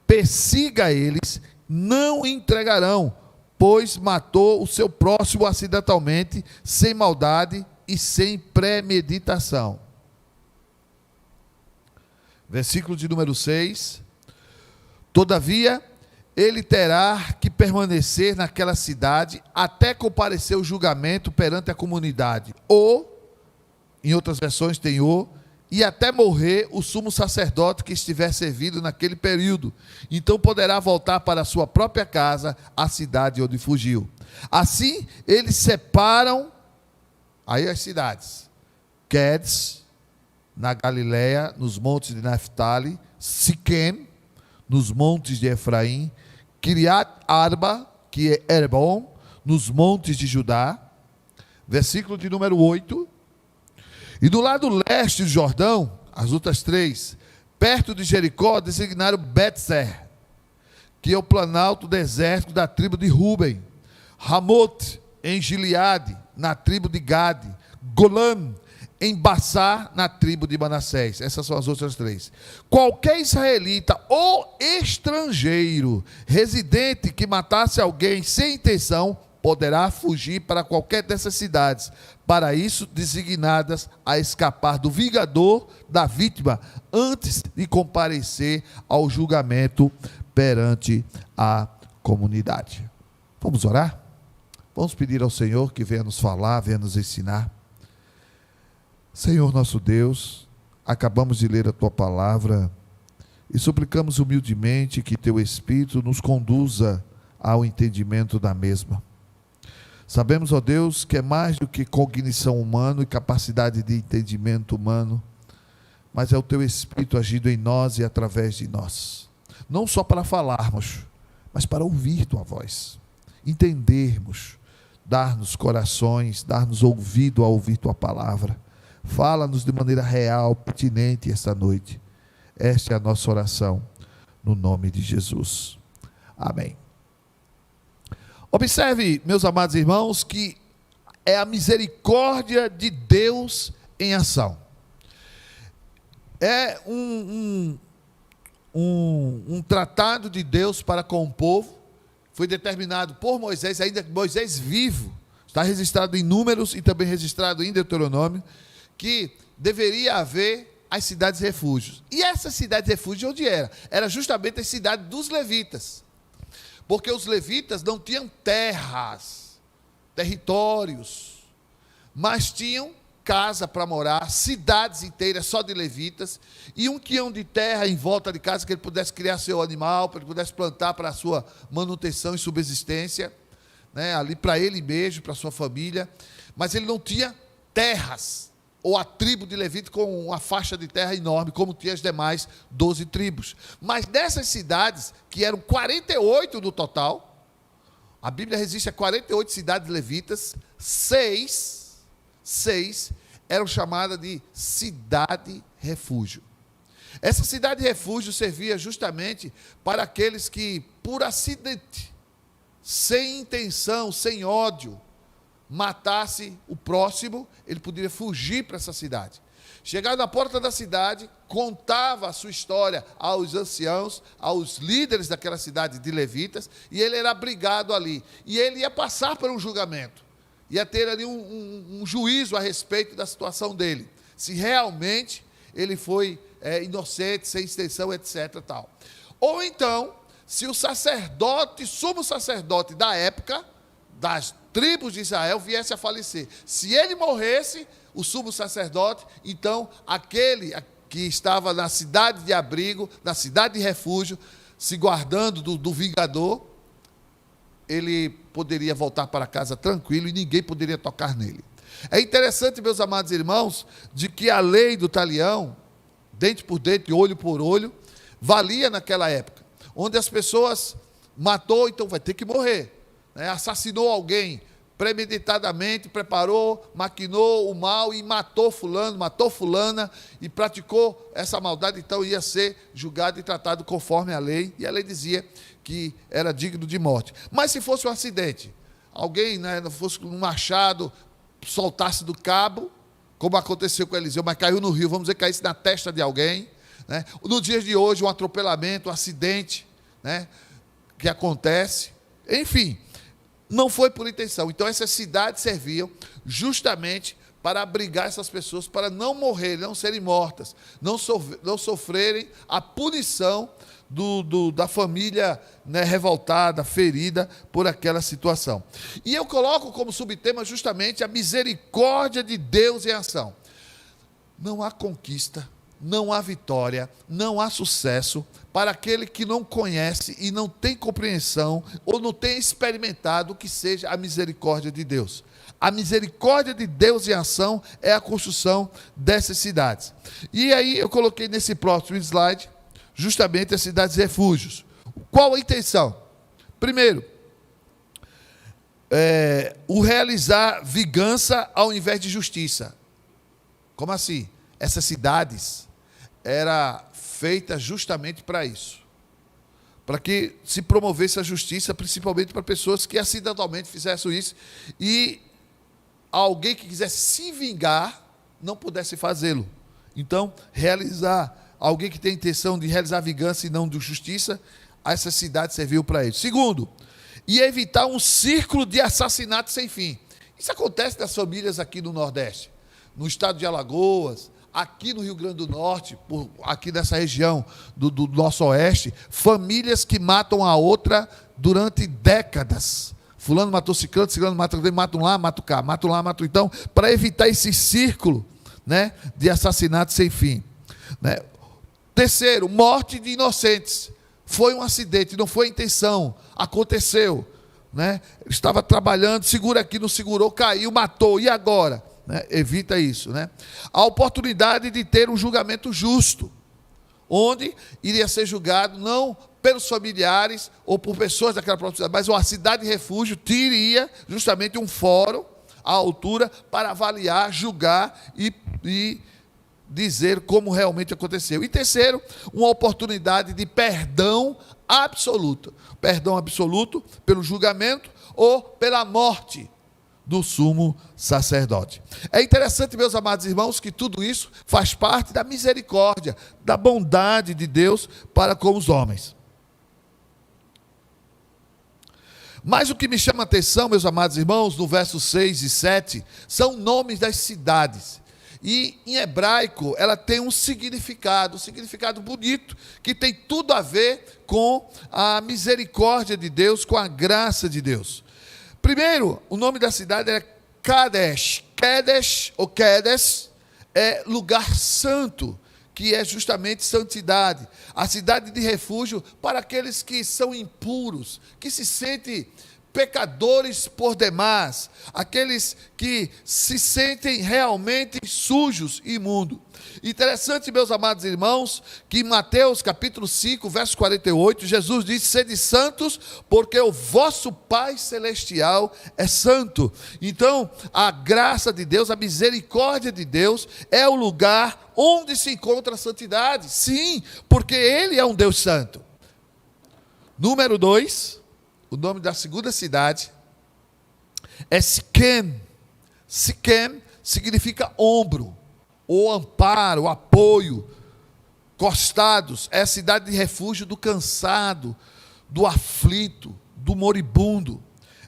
persiga eles, não entregarão, pois matou o seu próximo acidentalmente, sem maldade e sem premeditação. Versículo de número 6. Todavia, ele terá que permanecer naquela cidade até comparecer o julgamento perante a comunidade. Ou, em outras versões tem e até morrer o sumo sacerdote que estiver servido naquele período. Então poderá voltar para a sua própria casa, a cidade onde fugiu. Assim, eles separam aí as cidades. Quedes, na Galileia, nos montes de Naftali, Siquém, nos montes de Efraim, Kiriat Arba, que é Herbon, nos montes de Judá. Versículo de número 8. E do lado leste do Jordão, as outras 3, perto de Jericó, designaram Betzer, que é o planalto desértico da tribo de Ruben, Ramote, em Gileade, na tribo de Gade, Golã, embaçar na tribo de Manassés. Essas são as outras 3. Qualquer israelita ou estrangeiro residente que matasse alguém sem intenção poderá fugir para qualquer dessas cidades, para isso designadas a escapar do vingador da vítima antes de comparecer ao julgamento perante a comunidade. Vamos orar? Vamos pedir ao Senhor que venha nos falar, venha nos ensinar. Senhor nosso Deus, acabamos de ler a Tua palavra e suplicamos humildemente que Teu Espírito nos conduza ao entendimento da mesma. Sabemos, ó Deus, que é mais do que cognição humana e capacidade de entendimento humano, mas é o Teu Espírito agindo em nós e através de nós. Não só para falarmos, mas para ouvir Tua voz, entendermos, dar-nos corações, dar-nos ouvido a ouvir Tua palavra. Fala-nos de maneira real, pertinente esta noite. Esta é a nossa oração, no nome de Jesus. Amém. Observe, meus amados irmãos, que é a misericórdia de Deus em ação. É um tratado de Deus para com o povo, foi determinado por Moisés, ainda Moisés vivo, está registrado em Números e também registrado em Deuteronômio, que deveria haver as cidades refúgios. E essas cidades refúgios onde era? Era justamente a cidade dos levitas. Porque os levitas não tinham terras, territórios, mas tinham casa para morar, cidades inteiras só de levitas, e um quilhão de terra em volta de casa, que ele pudesse criar seu animal, para ele pudesse plantar para a sua manutenção e subsistência, né, ali para ele mesmo, para a sua família, mas ele não tinha terras, ou a tribo de Levita com uma faixa de terra enorme, como tinha as demais 12 tribos. Mas dessas cidades, que eram 48 no total, a Bíblia resiste a 48 cidades levitas, 6 eram chamadas de cidade-refúgio. Essa cidade-refúgio servia justamente para aqueles que, por acidente, sem intenção, sem ódio, matasse o próximo, ele poderia fugir para essa cidade. Chegado na porta da cidade, contava a sua história aos anciãos, aos líderes daquela cidade de levitas, e ele era abrigado ali. E ele ia passar por um julgamento, ia ter ali um juízo a respeito da situação dele, se realmente ele foi inocente, sem intenção, etc. Tal. Ou então, se o sacerdote, sumo sacerdote da época, das tribos de Israel, viesse a falecer. Se ele morresse, o sumo sacerdote, então aquele que estava na cidade de abrigo, na cidade de refúgio, se guardando do vingador, ele poderia voltar para casa tranquilo e ninguém poderia tocar nele. É interessante, meus amados irmãos, de que a lei do talião, dente por dente, olho por olho, valia naquela época, onde as pessoas matou, então vai ter que morrer. Assassinou alguém premeditadamente, preparou, maquinou o mal e matou fulano, matou fulana e praticou essa maldade, então ia ser julgado e tratado conforme a lei, e a lei dizia que era digno de morte. Mas se fosse um acidente, alguém fosse um machado, soltasse do cabo, como aconteceu com Eliseu, mas caiu no rio, vamos dizer que caísse na testa de alguém, né? No dia de hoje, um atropelamento, um acidente, né, que acontece, enfim, não foi por intenção. Então essas cidades serviam justamente para abrigar essas pessoas, para não morrerem, não serem mortas, não sofrerem a punição da família, né, revoltada, ferida por aquela situação. E eu coloco como subtema justamente a misericórdia de Deus em ação. Não há conquista, não há vitória, não há sucesso para aquele que não conhece e não tem compreensão ou não tem experimentado o que seja a misericórdia de Deus. A misericórdia de Deus em ação é a construção dessas cidades. E aí eu coloquei nesse próximo slide justamente as cidades refúgios. Qual a intenção? Primeiro, o realizar vingança ao invés de justiça. Como assim? Essas cidades eram feitas justamente para isso, para que se promovesse a justiça, principalmente para pessoas que acidentalmente fizessem isso, e alguém que quisesse se vingar não pudesse fazê-lo. Então, alguém que tem intenção de realizar vingança e não de justiça, essa cidade serviu para ele. Segundo, e evitar um círculo de assassinato sem fim. Isso acontece nas famílias aqui no Nordeste, no estado de Alagoas, aqui no Rio Grande do Norte, aqui nessa região do nosso oeste, famílias que matam a outra durante décadas. Fulano matou ciclano, ciclano mata um lá, mata o cá, mata um lá, mata o então, para evitar esse círculo, né, de assassinato sem fim. Né? Terceiro, morte de inocentes. Foi um acidente, não foi intenção, aconteceu. Né? Estava trabalhando, segura aqui, não segurou, caiu, matou, e agora? Né? Evita isso. Né? A oportunidade de ter um julgamento justo, onde iria ser julgado não pelos familiares ou por pessoas daquela própria cidade, mas uma cidade de refúgio teria justamente um fórum à altura para avaliar, julgar e dizer como realmente aconteceu. E terceiro, uma oportunidade de perdão absoluto. Perdão absoluto pelo julgamento ou pela morte do sumo sacerdote. É interessante, meus amados irmãos, que tudo isso faz parte da misericórdia, da bondade de Deus para com os homens. Mas o que me chama a atenção, meus amados irmãos, no versos 6 e 7, são nomes das cidades. E em hebraico ela tem um significado bonito, que tem tudo a ver com a misericórdia de Deus, com a graça de Deus. Primeiro, o nome da cidade é Kadesh. Kadesh ou Kedes é lugar santo, que é justamente santidade. A cidade de refúgio para aqueles que são impuros, que se sentem pecadores por demais, aqueles que se sentem realmente sujos e imundos. Interessante, meus amados irmãos, que em Mateus capítulo 5, verso 48, Jesus disse: sede santos, porque o vosso Pai Celestial é santo. Então, a graça de Deus, a misericórdia de Deus, é o lugar onde se encontra a santidade. Sim, porque Ele é um Deus santo. Número 2, o nome da segunda cidade é Siquém. Siquém significa ombro, ou amparo, apoio, costados. É a cidade de refúgio do cansado, do aflito, do moribundo.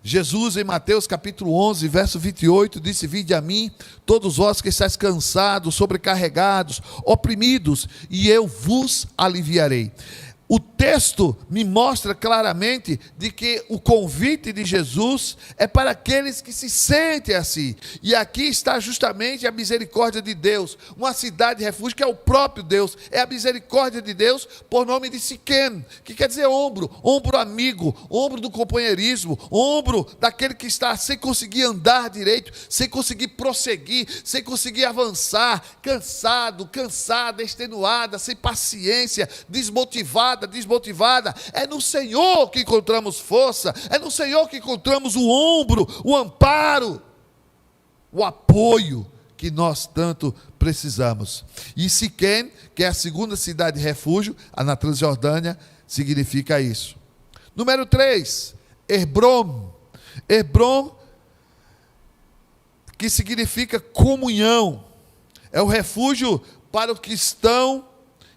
Jesus, em Mateus capítulo 11, verso 28, disse: vinde a mim, todos vós que estáis cansados, sobrecarregados, oprimidos, e eu vos aliviarei. O texto me mostra claramente de que o convite de Jesus é para aqueles que se sentem assim. E aqui está justamente a misericórdia de Deus. Uma cidade de refúgio que é o próprio Deus. É a misericórdia de Deus por nome de Siquém, que quer dizer ombro. Ombro amigo, ombro do companheirismo, ombro daquele que está sem conseguir andar direito, sem conseguir prosseguir, sem conseguir avançar, cansado, cansada, extenuada, sem paciência, desmotivada. É no Senhor que encontramos força, é no Senhor que encontramos o ombro, o amparo, o apoio que nós tanto precisamos. E Siquém, que é a segunda cidade de refúgio, na Transjordânia, significa isso. Número 3, Hebrom. Hebrom, que significa comunhão, é o refúgio para os que estão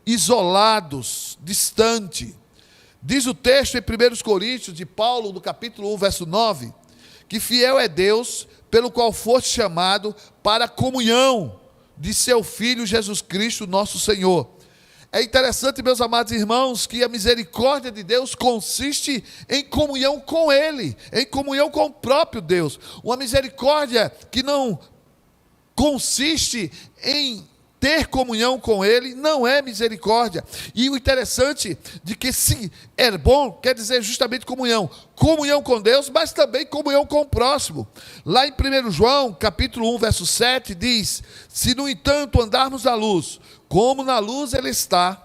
isolados, distante. Diz o texto em 1 Coríntios, de Paulo, no capítulo 1, verso 9, que fiel é Deus, pelo qual foste chamado para a comunhão de seu Filho Jesus Cristo, nosso Senhor. É interessante, meus amados irmãos, que a misericórdia de Deus consiste em comunhão com Ele, em comunhão com o próprio Deus. Uma misericórdia que não consiste em ter comunhão com Ele não é misericórdia. E o interessante de que se é bom, quer dizer justamente comunhão. Comunhão com Deus, mas também comunhão com o próximo. Lá em 1 João, capítulo 1, verso 7, diz: se no entanto andarmos na luz, como na luz Ele está,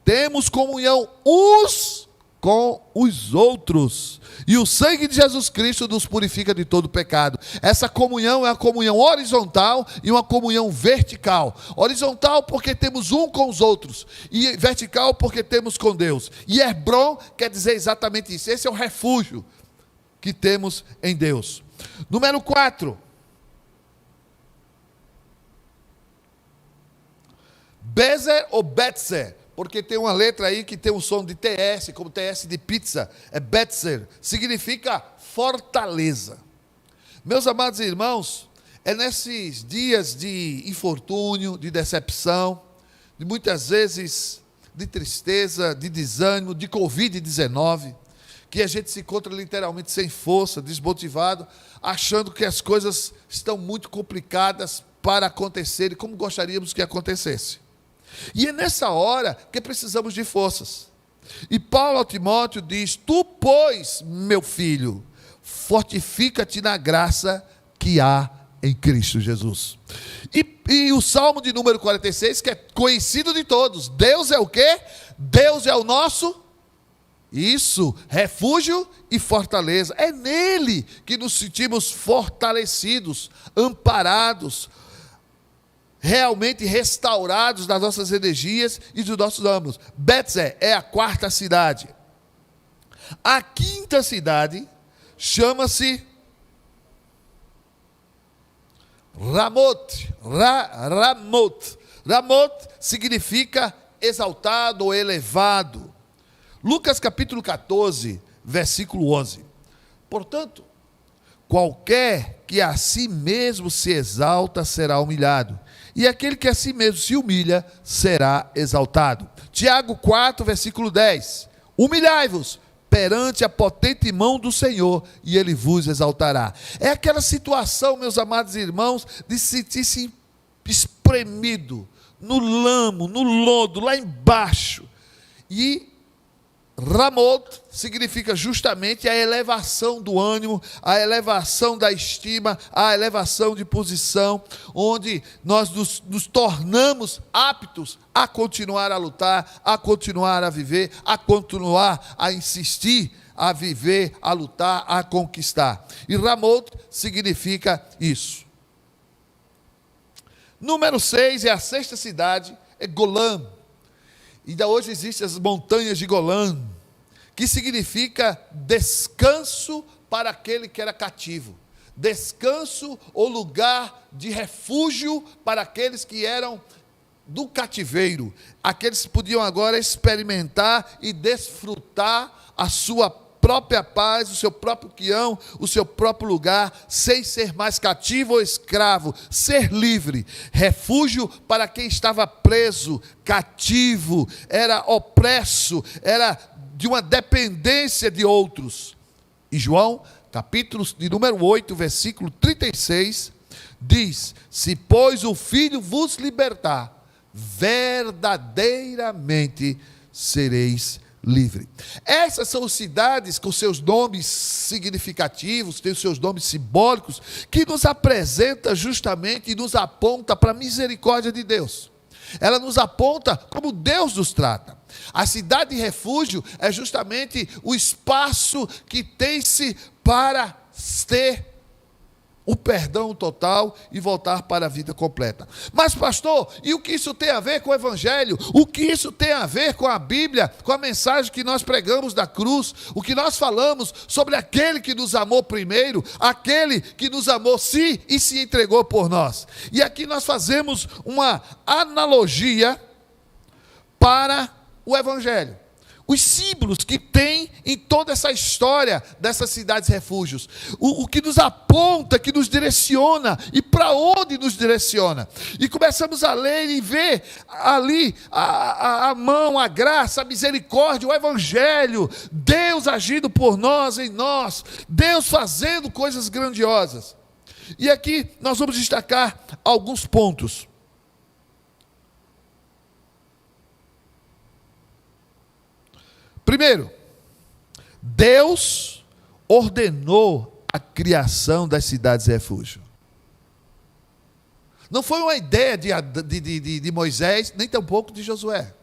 temos comunhão uns com os outros. E o sangue de Jesus Cristo nos purifica de todo pecado. Essa comunhão é uma comunhão horizontal e uma comunhão vertical. Horizontal porque temos um com os outros, e vertical porque temos com Deus. E Hebrom quer dizer exatamente isso. Esse é o refúgio que temos em Deus. Número 4. Bezer ou Betzer, porque tem uma letra aí que tem um som de TS, como TS de pizza, é Betzer, significa fortaleza. Meus amados irmãos, é nesses dias de infortúnio, de decepção, de muitas vezes de tristeza, de desânimo, de Covid-19, que a gente se encontra literalmente sem força, desmotivado, achando que as coisas estão muito complicadas para acontecerem como gostaríamos que acontecesse. E é nessa hora que precisamos de forças. E Paulo ao Timóteo diz: tu, pois, meu filho, fortifica-te na graça que há em Cristo Jesus. E o Salmo de número 46, que é conhecido de todos: Deus é o quê? Deus é o nosso, isso, refúgio e fortaleza. É nele que nos sentimos fortalecidos, amparados, realmente restaurados das nossas energias e dos nossos ânimos. Betzer é a quarta cidade. A quinta cidade chama-se Ramoth. Ramoth significa exaltado ou elevado. Lucas capítulo 14, versículo 11. Portanto, qualquer que a si mesmo se exalta será humilhado, e aquele que a si mesmo se humilha será exaltado. Tiago 4, versículo 10. Humilhai-vos perante a potente mão do Senhor, e Ele vos exaltará. É aquela situação, meus amados irmãos, de sentir-se espremido no lamo, no lodo, lá embaixo. E Ramoth significa justamente a elevação do ânimo, a elevação da estima, a elevação de posição, onde nós nos tornamos aptos a continuar a lutar, a continuar a viver, a continuar a insistir, a viver, a lutar, a conquistar. E Ramoth significa isso. Número 6 é a sexta cidade, é Golã. Ainda hoje existem as montanhas de Golã, que significa descanso para aquele que era cativo. Descanso ou lugar de refúgio para aqueles que eram do cativeiro. Aqueles que podiam agora experimentar e desfrutar a sua própria paz, o seu próprio quião, o seu próprio lugar, sem ser mais cativo ou escravo, ser livre. Refúgio para quem estava preso, cativo, era opresso, era de uma dependência de outros. E João, capítulo de número 8, versículo 36, diz: se pois o Filho vos libertar, verdadeiramente sereis livre. Essas são cidades com seus nomes significativos, têm os seus nomes simbólicos, que nos apresenta justamente e nos aponta para a misericórdia de Deus. Ela nos aponta como Deus nos trata. A cidade de refúgio é justamente o espaço que tem-se para ter o perdão total e voltar para a vida completa. Mas pastor, e o que isso tem a ver com o Evangelho? O que isso tem a ver com a Bíblia, com a mensagem que nós pregamos da cruz? O que nós falamos sobre aquele que nos amou primeiro, aquele que nos amou sim e se entregou por nós. E aqui nós fazemos uma analogia para o Evangelho. Os símbolos que tem em toda essa história dessas cidades refúgios. O que nos aponta, que nos direciona e para onde nos direciona. E começamos a ler e ver ali a mão, a graça, a misericórdia, o Evangelho. Deus agindo por nós, em nós. Deus fazendo coisas grandiosas. E aqui nós vamos destacar alguns pontos. Primeiro, Deus ordenou a criação das cidades refúgio. Não foi uma ideia de Moisés, nem tampouco de Josué.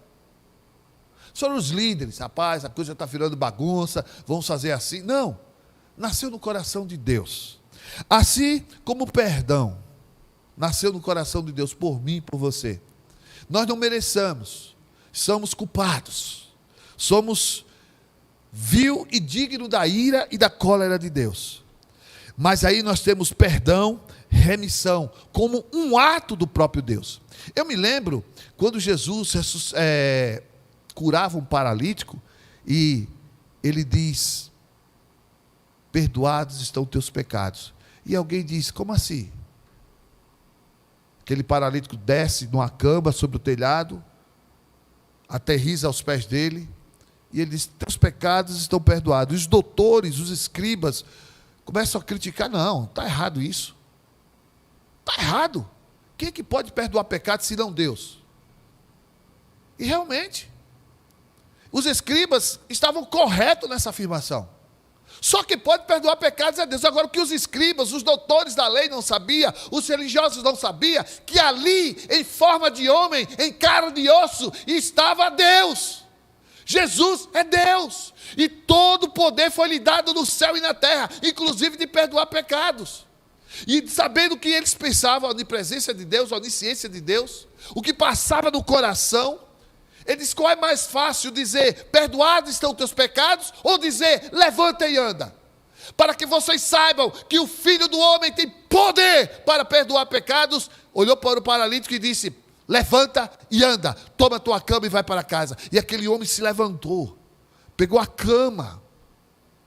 Foram os líderes, rapaz, a coisa está virando bagunça, vamos fazer assim. Não, nasceu no coração de Deus. Assim como o perdão nasceu no coração de Deus por mim e por você. Nós não mereçamos, somos culpados. Somos vil e digno da ira e da cólera de Deus. Mas aí nós temos perdão, remissão, como um ato do próprio Deus. Eu me lembro quando Jesus curava um paralítico e ele diz: perdoados estão teus pecados. E alguém diz: como assim? Aquele paralítico desce numa cama sobre o telhado, aterriza aos pés dele, e ele diz: teus pecados estão perdoados. Os doutores, os escribas, começam a criticar: não, está errado isso. Está errado. Quem é que pode perdoar pecado se não Deus? E realmente, os escribas estavam corretos nessa afirmação. Só que pode perdoar pecados é Deus. Agora, o que os escribas, os doutores da lei não sabiam, os religiosos não sabiam, que ali, em forma de homem, em carne e osso, estava Deus. Jesus é Deus. E todo o poder foi lhe dado no céu e na terra, inclusive de perdoar pecados. E sabendo o que eles pensavam, a onipresença de Deus, a onisciência de Deus, o que passava no coração, ele diz: qual é mais fácil dizer, perdoados estão teus pecados, ou dizer, levanta e anda? Para que vocês saibam que o Filho do Homem tem poder para perdoar pecados. Olhou para o paralítico e disse: levanta e anda, toma tua cama e vai para casa. E aquele homem se levantou, pegou a cama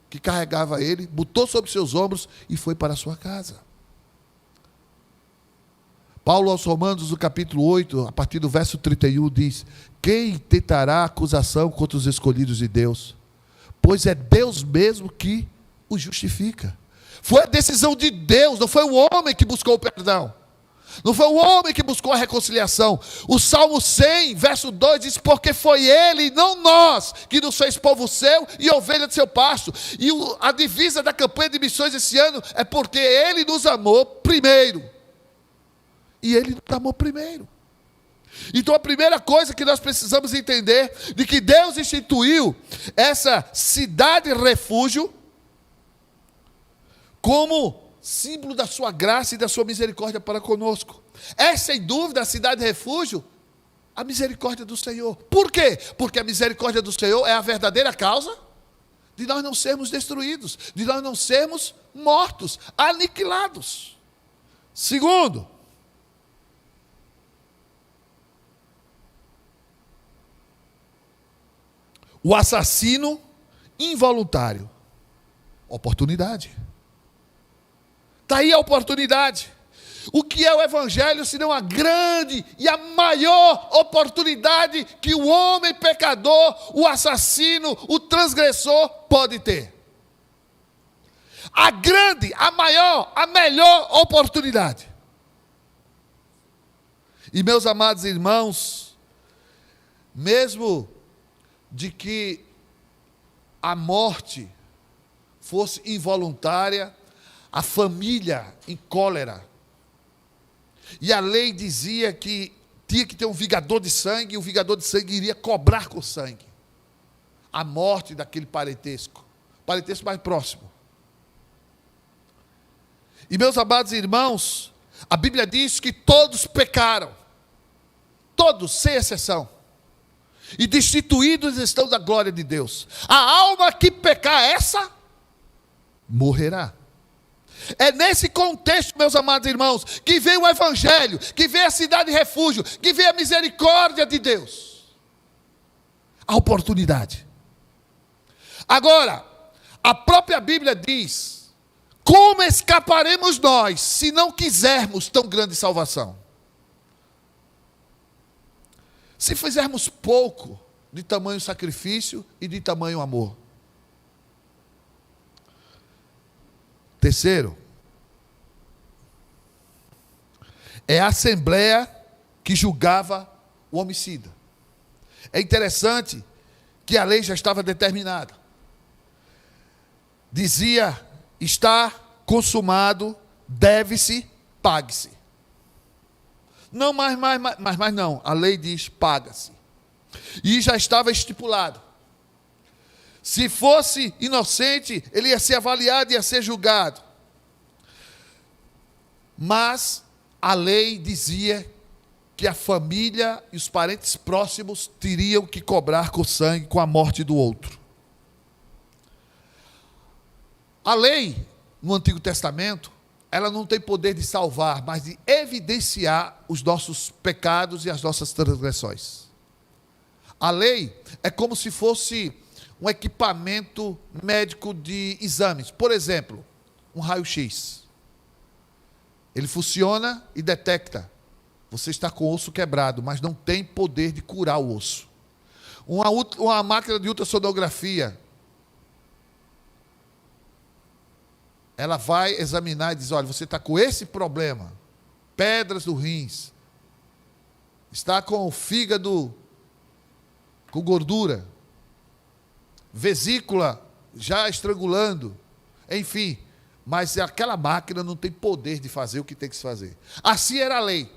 que carregava ele, botou sobre seus ombros e foi para a sua casa. Paulo aos Romanos, no capítulo 8, a partir do verso 31, diz: quem tentará acusação contra os escolhidos de Deus? Pois é Deus mesmo que os justifica. Foi a decisão de Deus, não foi o homem que buscou o perdão. Não foi o homem que buscou a reconciliação. O Salmo 100, verso 2, diz: porque foi ele, não nós, que nos fez povo seu e ovelha de seu pasto. E a divisa da campanha de missões esse ano é porque ele nos amou primeiro. E ele nos amou primeiro. Então a primeira coisa que nós precisamos entender, de que Deus instituiu essa cidade refúgio como símbolo da sua graça e da sua misericórdia para conosco. É sem dúvida a cidade refúgio, a misericórdia do Senhor. Por quê? Porque a misericórdia do Senhor é a verdadeira causa de nós não sermos destruídos, de nós não sermos mortos, aniquilados. Segundo, o assassino involuntário. Oportunidade. Está aí a oportunidade. O que é o Evangelho, senão a grande e a maior oportunidade que o homem pecador, o assassino, o transgressor pode ter? A grande, a maior, a melhor oportunidade. E meus amados irmãos, mesmo de que a morte fosse involuntária, a família em cólera, e a lei dizia que tinha que ter um vingador de sangue, e o vingador de sangue iria cobrar com sangue a morte daquele parentesco mais próximo. E meus amados irmãos, a Bíblia diz que todos pecaram, todos, sem exceção, e destituídos estão da glória de Deus. A alma que pecar essa, morrerá. É nesse contexto, meus amados irmãos, que vem o Evangelho, que vem a cidade refúgio, que vem a misericórdia de Deus. A oportunidade. Agora, a própria Bíblia diz: como escaparemos nós, se não quisermos tão grande salvação? Se fizermos pouco de tamanho sacrifício e de tamanho amor. Terceiro, é a assembleia que julgava o homicida. É interessante que a lei já estava determinada. Dizia: está consumado, deve-se, pague-se. Não, mas não, a lei diz: paga-se. E já estava estipulado. Se fosse inocente, ele ia ser avaliado, ia ser julgado. Mas a lei dizia que a família e os parentes próximos teriam que cobrar com sangue, com a morte do outro. A lei no Antigo Testamento, ela não tem poder de salvar, mas de evidenciar os nossos pecados e as nossas transgressões. A lei é como se fosse um equipamento médico de exames. Por exemplo, um raio-x. Ele funciona e detecta. Você está com o osso quebrado, mas não tem poder de curar o osso. Uma máquina de ultrassonografia, ela vai examinar e diz, olha, você está com esse problema, pedras no rins, está com o fígado com gordura, vesícula já estrangulando, enfim, mas aquela máquina não tem poder de fazer o que tem que se fazer. Assim era a lei.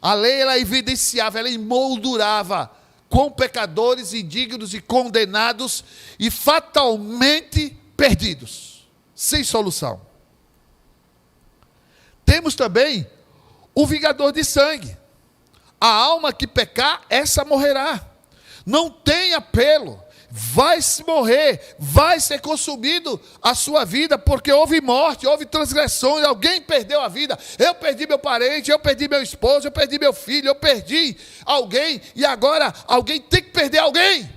A lei, ela evidenciava, ela emoldurava com pecadores indignos e condenados e fatalmente perdidos, sem solução. Temos também o vingador de sangue. A alma que pecar, essa morrerá. Não tem apelo. Vai se morrer, vai ser consumido a sua vida, porque houve morte, houve transgressões, alguém perdeu a vida. Eu perdi meu parente, eu perdi meu esposo, eu perdi meu filho, eu perdi alguém, e agora alguém tem que perder alguém.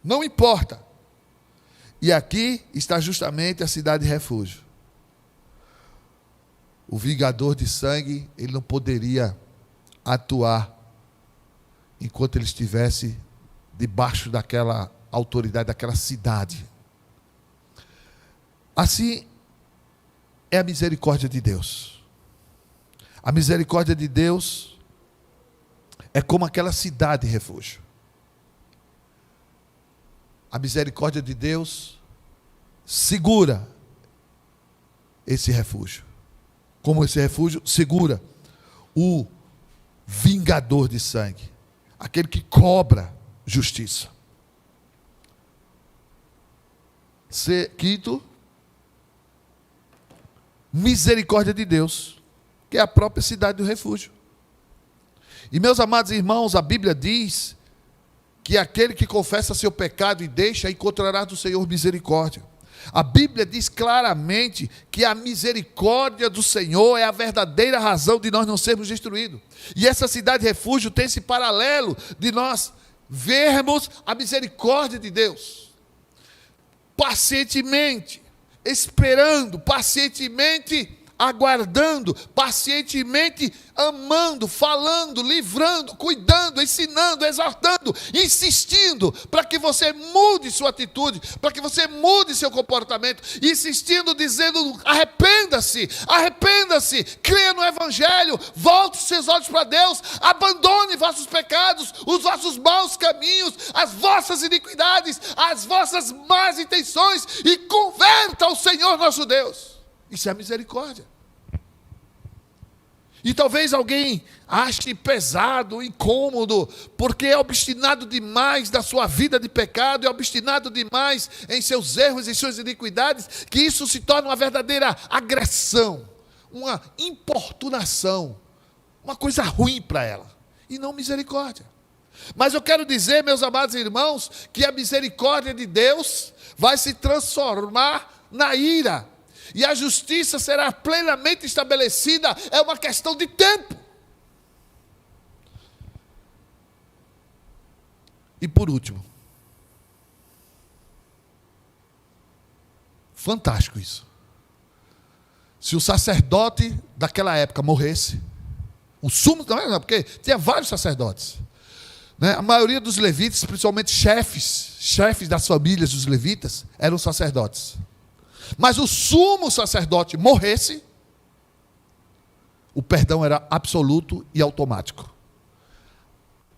Não importa. E aqui está justamente a cidade de refúgio. O vingador de sangue, ele não poderia atuar enquanto ele estivesse debaixo daquela autoridade, daquela cidade. Assim é a misericórdia de Deus. A misericórdia de Deus é como aquela cidade de refúgio. A misericórdia de Deus segura esse refúgio. Como esse refúgio segura o vingador de sangue, aquele que cobra justiça. Quinto, misericórdia de Deus, que é a própria cidade do refúgio. E meus amados irmãos, a Bíblia diz que aquele que confessa seu pecado e deixa, encontrará do Senhor misericórdia. A Bíblia diz claramente que a misericórdia do Senhor é a verdadeira razão de nós não sermos destruídos. E essa cidade de refúgio tem esse paralelo de nós vermos a misericórdia de Deus. Pacientemente, esperando, pacientemente aguardando, pacientemente amando, falando, livrando, cuidando, ensinando, exortando, insistindo para que você mude sua atitude, para que você mude seu comportamento, insistindo, dizendo, arrependa-se, arrependa-se, creia no Evangelho, volte os seus olhos para Deus, abandone vossos pecados, os vossos maus caminhos, as vossas iniquidades, as vossas más intenções e converta ao Senhor nosso Deus. Isso é a misericórdia. E talvez alguém ache pesado, incômodo, porque é obstinado demais na sua vida de pecado, é obstinado demais em seus erros e suas iniquidades, que isso se torna uma verdadeira agressão, uma importunação, uma coisa ruim para ela, e não misericórdia. Mas eu quero dizer, meus amados irmãos, que a misericórdia de Deus vai se transformar na ira. E a justiça será plenamente estabelecida, é uma questão de tempo. E por último, fantástico isso. Se o sacerdote daquela época morresse, o sumo, não, porque tinha vários sacerdotes, né? A maioria dos levitas, principalmente chefes das famílias dos levitas, eram sacerdotes. Mas o sumo sacerdote morresse, o perdão era absoluto e automático.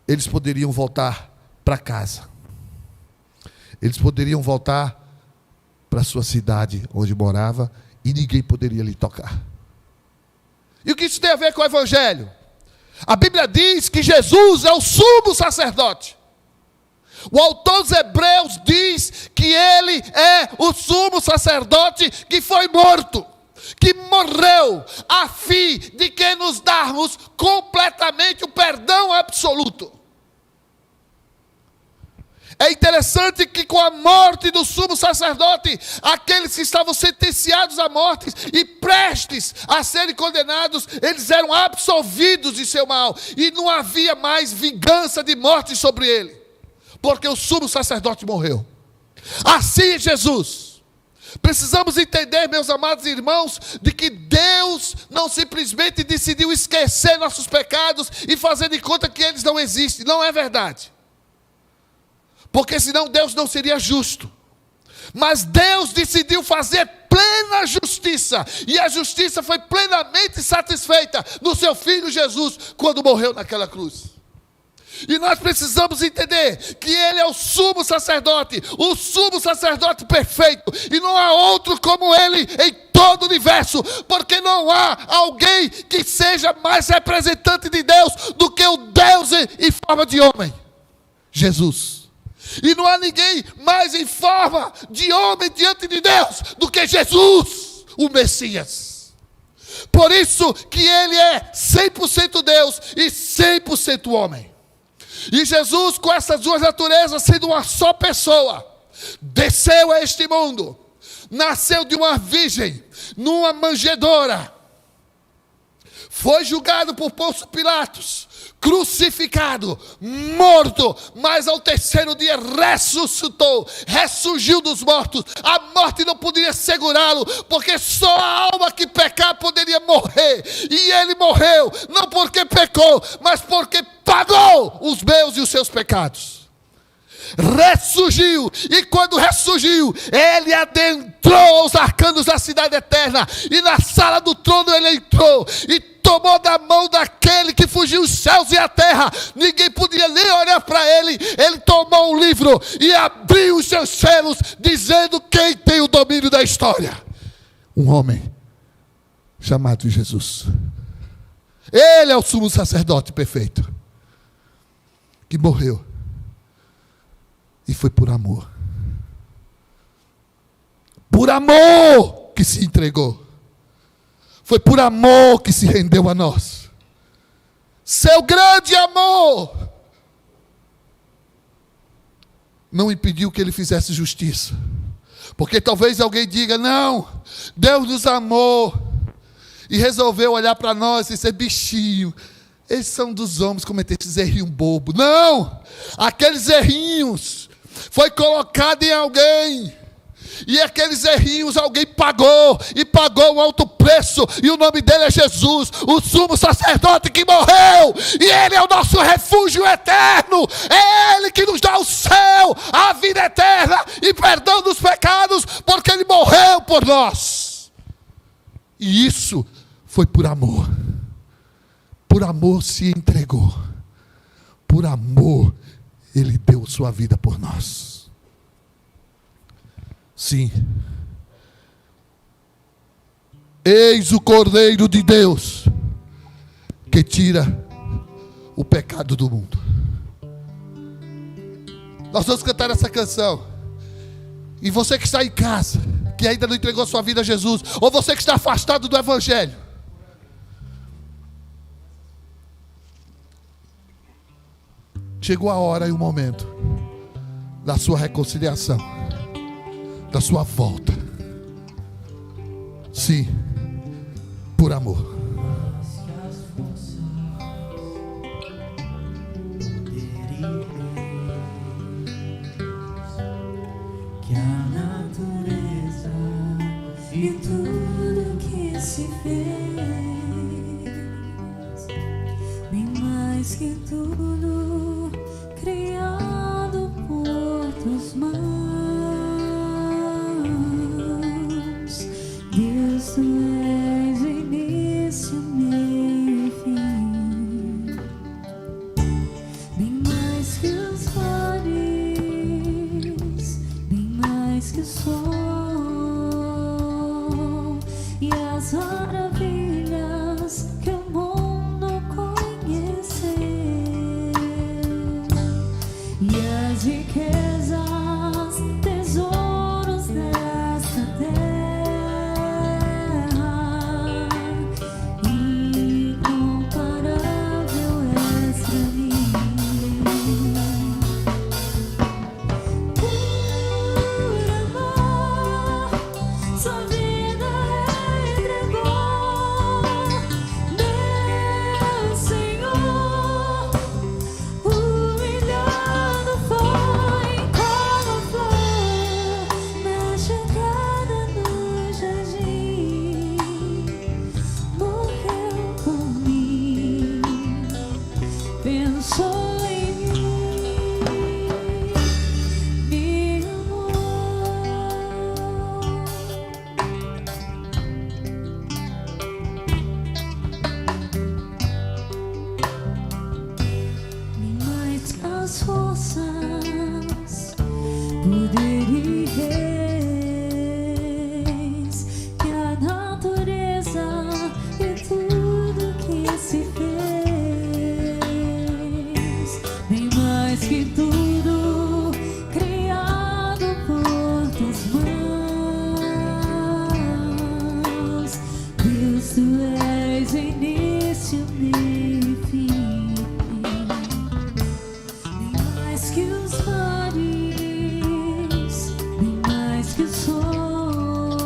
Eles poderiam voltar para casa. Eles poderiam voltar para a sua cidade onde morava e ninguém poderia lhe tocar. E o que isso tem a ver com o Evangelho? A Bíblia diz que Jesus é o sumo sacerdote. O autor dos Hebreus diz que ele é o sumo sacerdote que foi morto, que morreu, a fim de que nos darmos completamente o perdão absoluto. É interessante que com a morte do sumo sacerdote, aqueles que estavam sentenciados à morte e prestes a serem condenados, eles eram absolvidos de seu mal. E não havia mais vingança de morte sobre ele, porque o sumo sacerdote morreu. Assim Jesus. Precisamos entender, meus amados irmãos, de que Deus não simplesmente decidiu esquecer nossos pecados e fazer de conta que eles não existem. Não é verdade. Porque senão Deus não seria justo. Mas Deus decidiu fazer plena justiça. E a justiça foi plenamente satisfeita no seu Filho Jesus, quando morreu naquela cruz. E nós precisamos entender que Ele é o sumo sacerdote perfeito. E não há outro como Ele em todo o universo. Porque não há alguém que seja mais representante de Deus do que o Deus em forma de homem, Jesus. E não há ninguém mais em forma de homem diante de Deus do que Jesus, o Messias. Por isso que Ele é 100% Deus e 100% homem. E Jesus, com essas duas naturezas, sendo uma só pessoa, desceu a este mundo, nasceu de uma virgem, numa manjedoura, foi julgado por Pôncio Pilatos, crucificado, morto, mas ao terceiro dia ressurgiu dos mortos. A morte não poderia segurá-lo, porque só a alma que pecar poderia morrer. E ele morreu, não porque pecou, mas porque pagou os meus e os seus pecados. Ressurgiu, e quando ressurgiu, ele adentrou os arcanos da cidade eterna, e na sala do trono ele entrou, e tomou da mão daquele que fugiu os céus e a terra, ninguém podia nem olhar para ele. Ele tomou um livro e abriu os seus selos, dizendo quem tem o domínio da história: um homem chamado Jesus. Ele é o sumo sacerdote perfeito, que morreu, e foi por amor que se entregou. Foi por amor que se rendeu a nós. Seu grande amor não impediu que ele fizesse justiça. Porque talvez alguém diga: não, Deus nos amou e resolveu olhar para nós e ser bichinho. Eles são dos homens cometer esses errinhos bobos. Não! Aqueles errinhos foi colocado em alguém. E aqueles errinhos alguém pagou, e pagou um alto preço, e o nome dele é Jesus, o sumo sacerdote que morreu, e ele é o nosso refúgio eterno. É ele que nos dá o céu, a vida eterna e perdão dos pecados, porque ele morreu por nós. E isso foi por amor. Por amor se entregou. Por amor ele deu sua vida por nós. Sim. Eis o Cordeiro de Deus, que tira o pecado do mundo. Nós vamos cantar essa canção. E você que está em casa, que ainda não entregou sua vida a Jesus, ou você que está afastado do Evangelho, chegou a hora e o momento da sua reconciliação, da sua volta. Sim, por amor.
Que a natureza e tudo que se fez, bem mais que tudo criado por tuas mãos. Deus, tu és o início, meio e fim, bem mais que os mares, bem mais que o sol e as maravilhas que o mundo conheceu, e as riquezas
pensou em mim, me amou. Mais que as forças, poder e reis, que a natureza e tudo que se fez, bem mais que tudo criado por tuas mãos. Deus, tu és o início, meio e fim. Bem mais que os mares, bem mais que o sol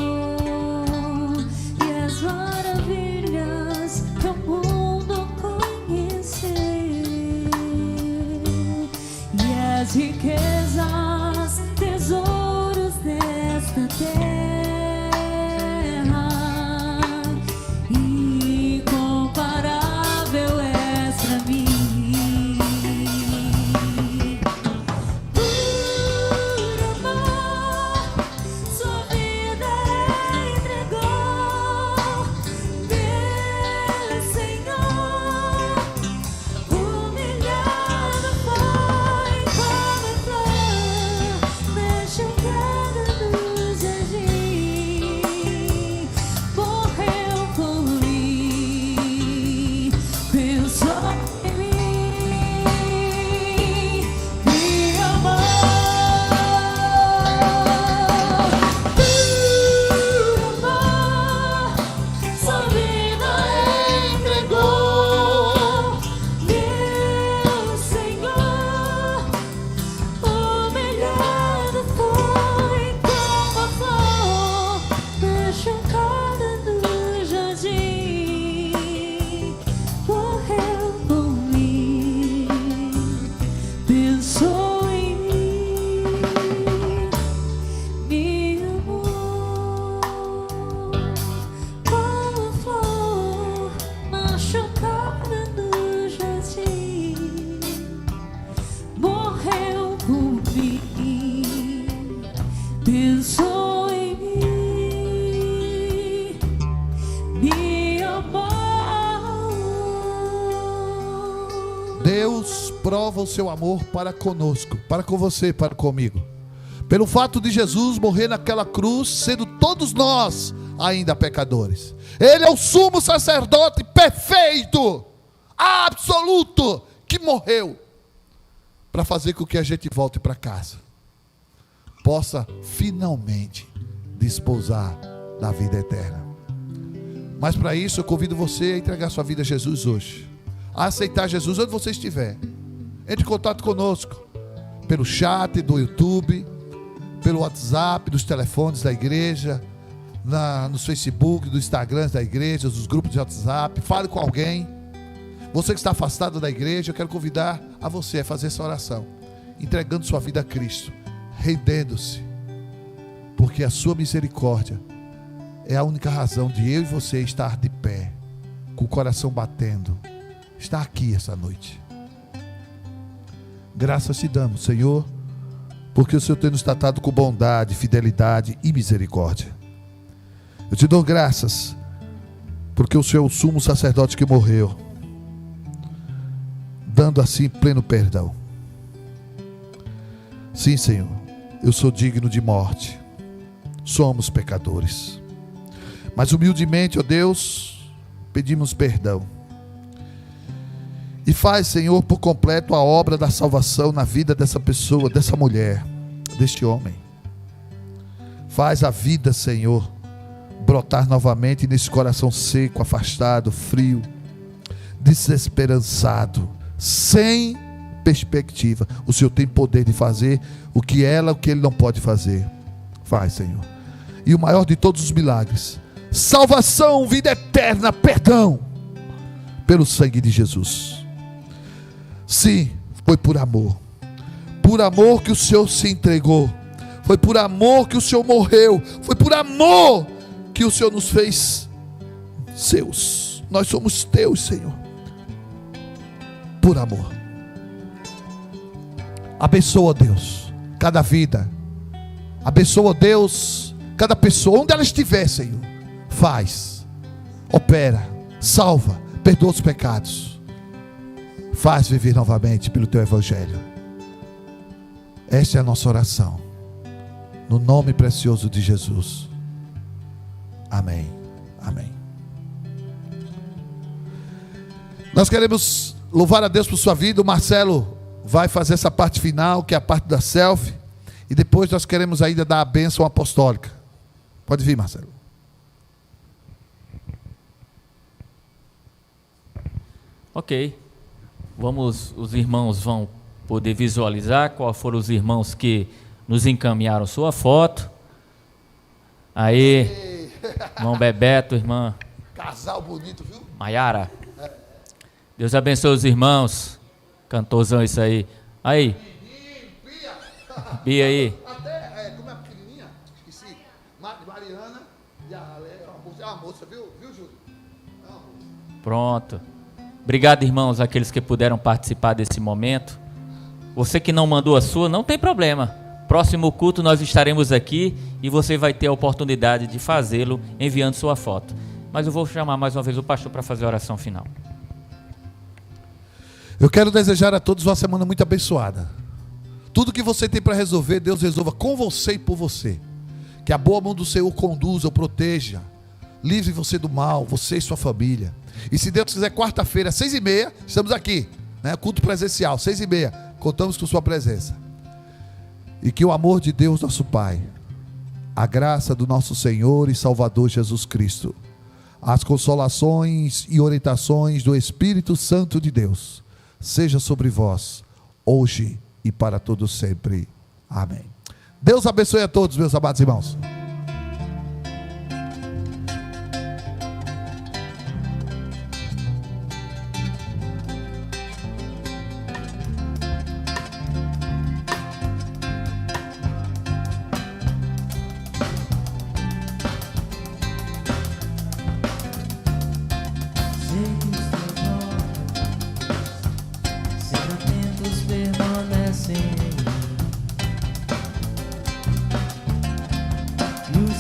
e as maravilhas que o mundo conheceu, e as riquezas, tesouros desta terra, incomparável és pra mim. Por amor, sua vida entregou, meu Senhor. Humilhado foi como a flor, machucado no jardim, morreu por mim, pensou em mim, me amou. Por amor, sua vida entregou, meu Senhor. Humilhado foi como a flor, machucada no jardim, morreu por mim, pensou em mim, me amou. Como a flor, machucada no jardim, morreu por mim, pensou em mim, me amou.
Deus prova o seu amor para conosco, para com você, para comigo, pelo fato de Jesus morrer naquela cruz, sendo todos nós ainda pecadores. Ele é o sumo sacerdote perfeito, absoluto, que morreu para fazer com que a gente volte para casa, possa finalmente desposar da vida eterna. Mas para isso eu convido você a entregar sua vida a Jesus hoje, a aceitar Jesus onde você estiver. Entre em contato conosco pelo chat do YouTube, pelo WhatsApp, dos telefones da igreja, nos Facebook, dos Instagrams da igreja, dos grupos de WhatsApp. Fale com alguém. Você que está afastado da igreja, eu quero convidar a você a fazer essa oração, entregando sua vida a Cristo, rendendo-se, porque a sua misericórdia é a única razão de eu e você estar de pé, com o coração batendo, estar aqui essa noite. Graças te damos, Senhor, porque o Senhor tem nos tratado com bondade, fidelidade e misericórdia. Eu te dou graças, porque o Senhor é o sumo sacerdote que morreu, dando assim pleno perdão. Sim, Senhor, eu sou digno de morte, somos pecadores, mas humildemente, ó Deus, pedimos perdão. E faz, Senhor, por completo a obra da salvação na vida dessa pessoa, dessa mulher, deste homem. Faz a vida, Senhor, brotar novamente nesse coração seco, afastado, frio, desesperançado, sem perspectiva. O Senhor tem poder de fazer o que ele não pode fazer. Faz, Senhor. E o maior de todos os milagres: salvação, vida eterna, perdão, pelo sangue de Jesus. Sim, foi por amor que o Senhor se entregou, foi por amor que o Senhor morreu, foi por amor que o Senhor nos fez seus. Nós somos teus, Senhor, por amor. Abençoa, Deus, cada vida. Abençoa, Deus, cada pessoa, onde ela estiver, Senhor. Faz, opera, salva, perdoa os pecados. Faz viver novamente pelo Teu Evangelho. Esta é a nossa oração. No nome precioso de Jesus. Amém. Amém. Nós queremos louvar a Deus por sua vida. O Marcelo vai fazer essa parte final, que é a parte da selfie. E depois nós queremos ainda dar a bênção apostólica. Pode vir, Marcelo.
Ok. Os irmãos vão poder visualizar qual foram os irmãos que nos encaminharam sua foto. Aí, irmão Bebeto, irmã
Casal bonito, viu?
Maiara. Deus abençoe os irmãos. Cantorzão isso aí. Aí. Bia aí.
Até, como é pequenininha? Esqueci. Mariana. É uma moça, viu, Júlio? É uma moça.
Pronto. Obrigado, irmãos, aqueles que puderam participar desse momento. Você que não mandou a sua, não tem problema. Próximo culto nós estaremos aqui e você vai ter a oportunidade de fazê-lo enviando sua foto. Mas eu vou chamar mais uma vez o pastor para fazer a oração final.
Eu quero desejar a todos uma semana muito abençoada. Tudo que você tem para resolver, Deus resolva com você e por você. Que a boa mão do Senhor conduza, o proteja, livre você do mal, você e sua família. E se Deus quiser, quarta-feira, 6h30, estamos aqui, né? Culto presencial, 6h30, contamos com sua presença. E que o amor de Deus, nosso Pai, a graça do nosso Senhor e Salvador Jesus Cristo, as consolações e orientações do Espírito Santo de Deus, seja sobre vós, hoje e para todos sempre. Amém. Deus abençoe a todos, meus amados irmãos.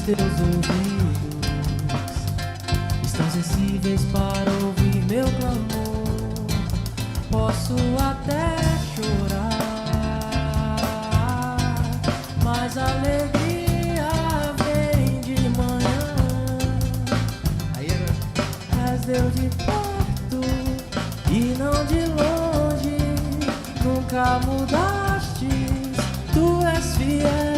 Teus ouvidos estão sensíveis para ouvir meu clamor. Posso até chorar, mas a alegria vem de manhã. És Deus de perto e não de longe, nunca mudaste, tu és fiel.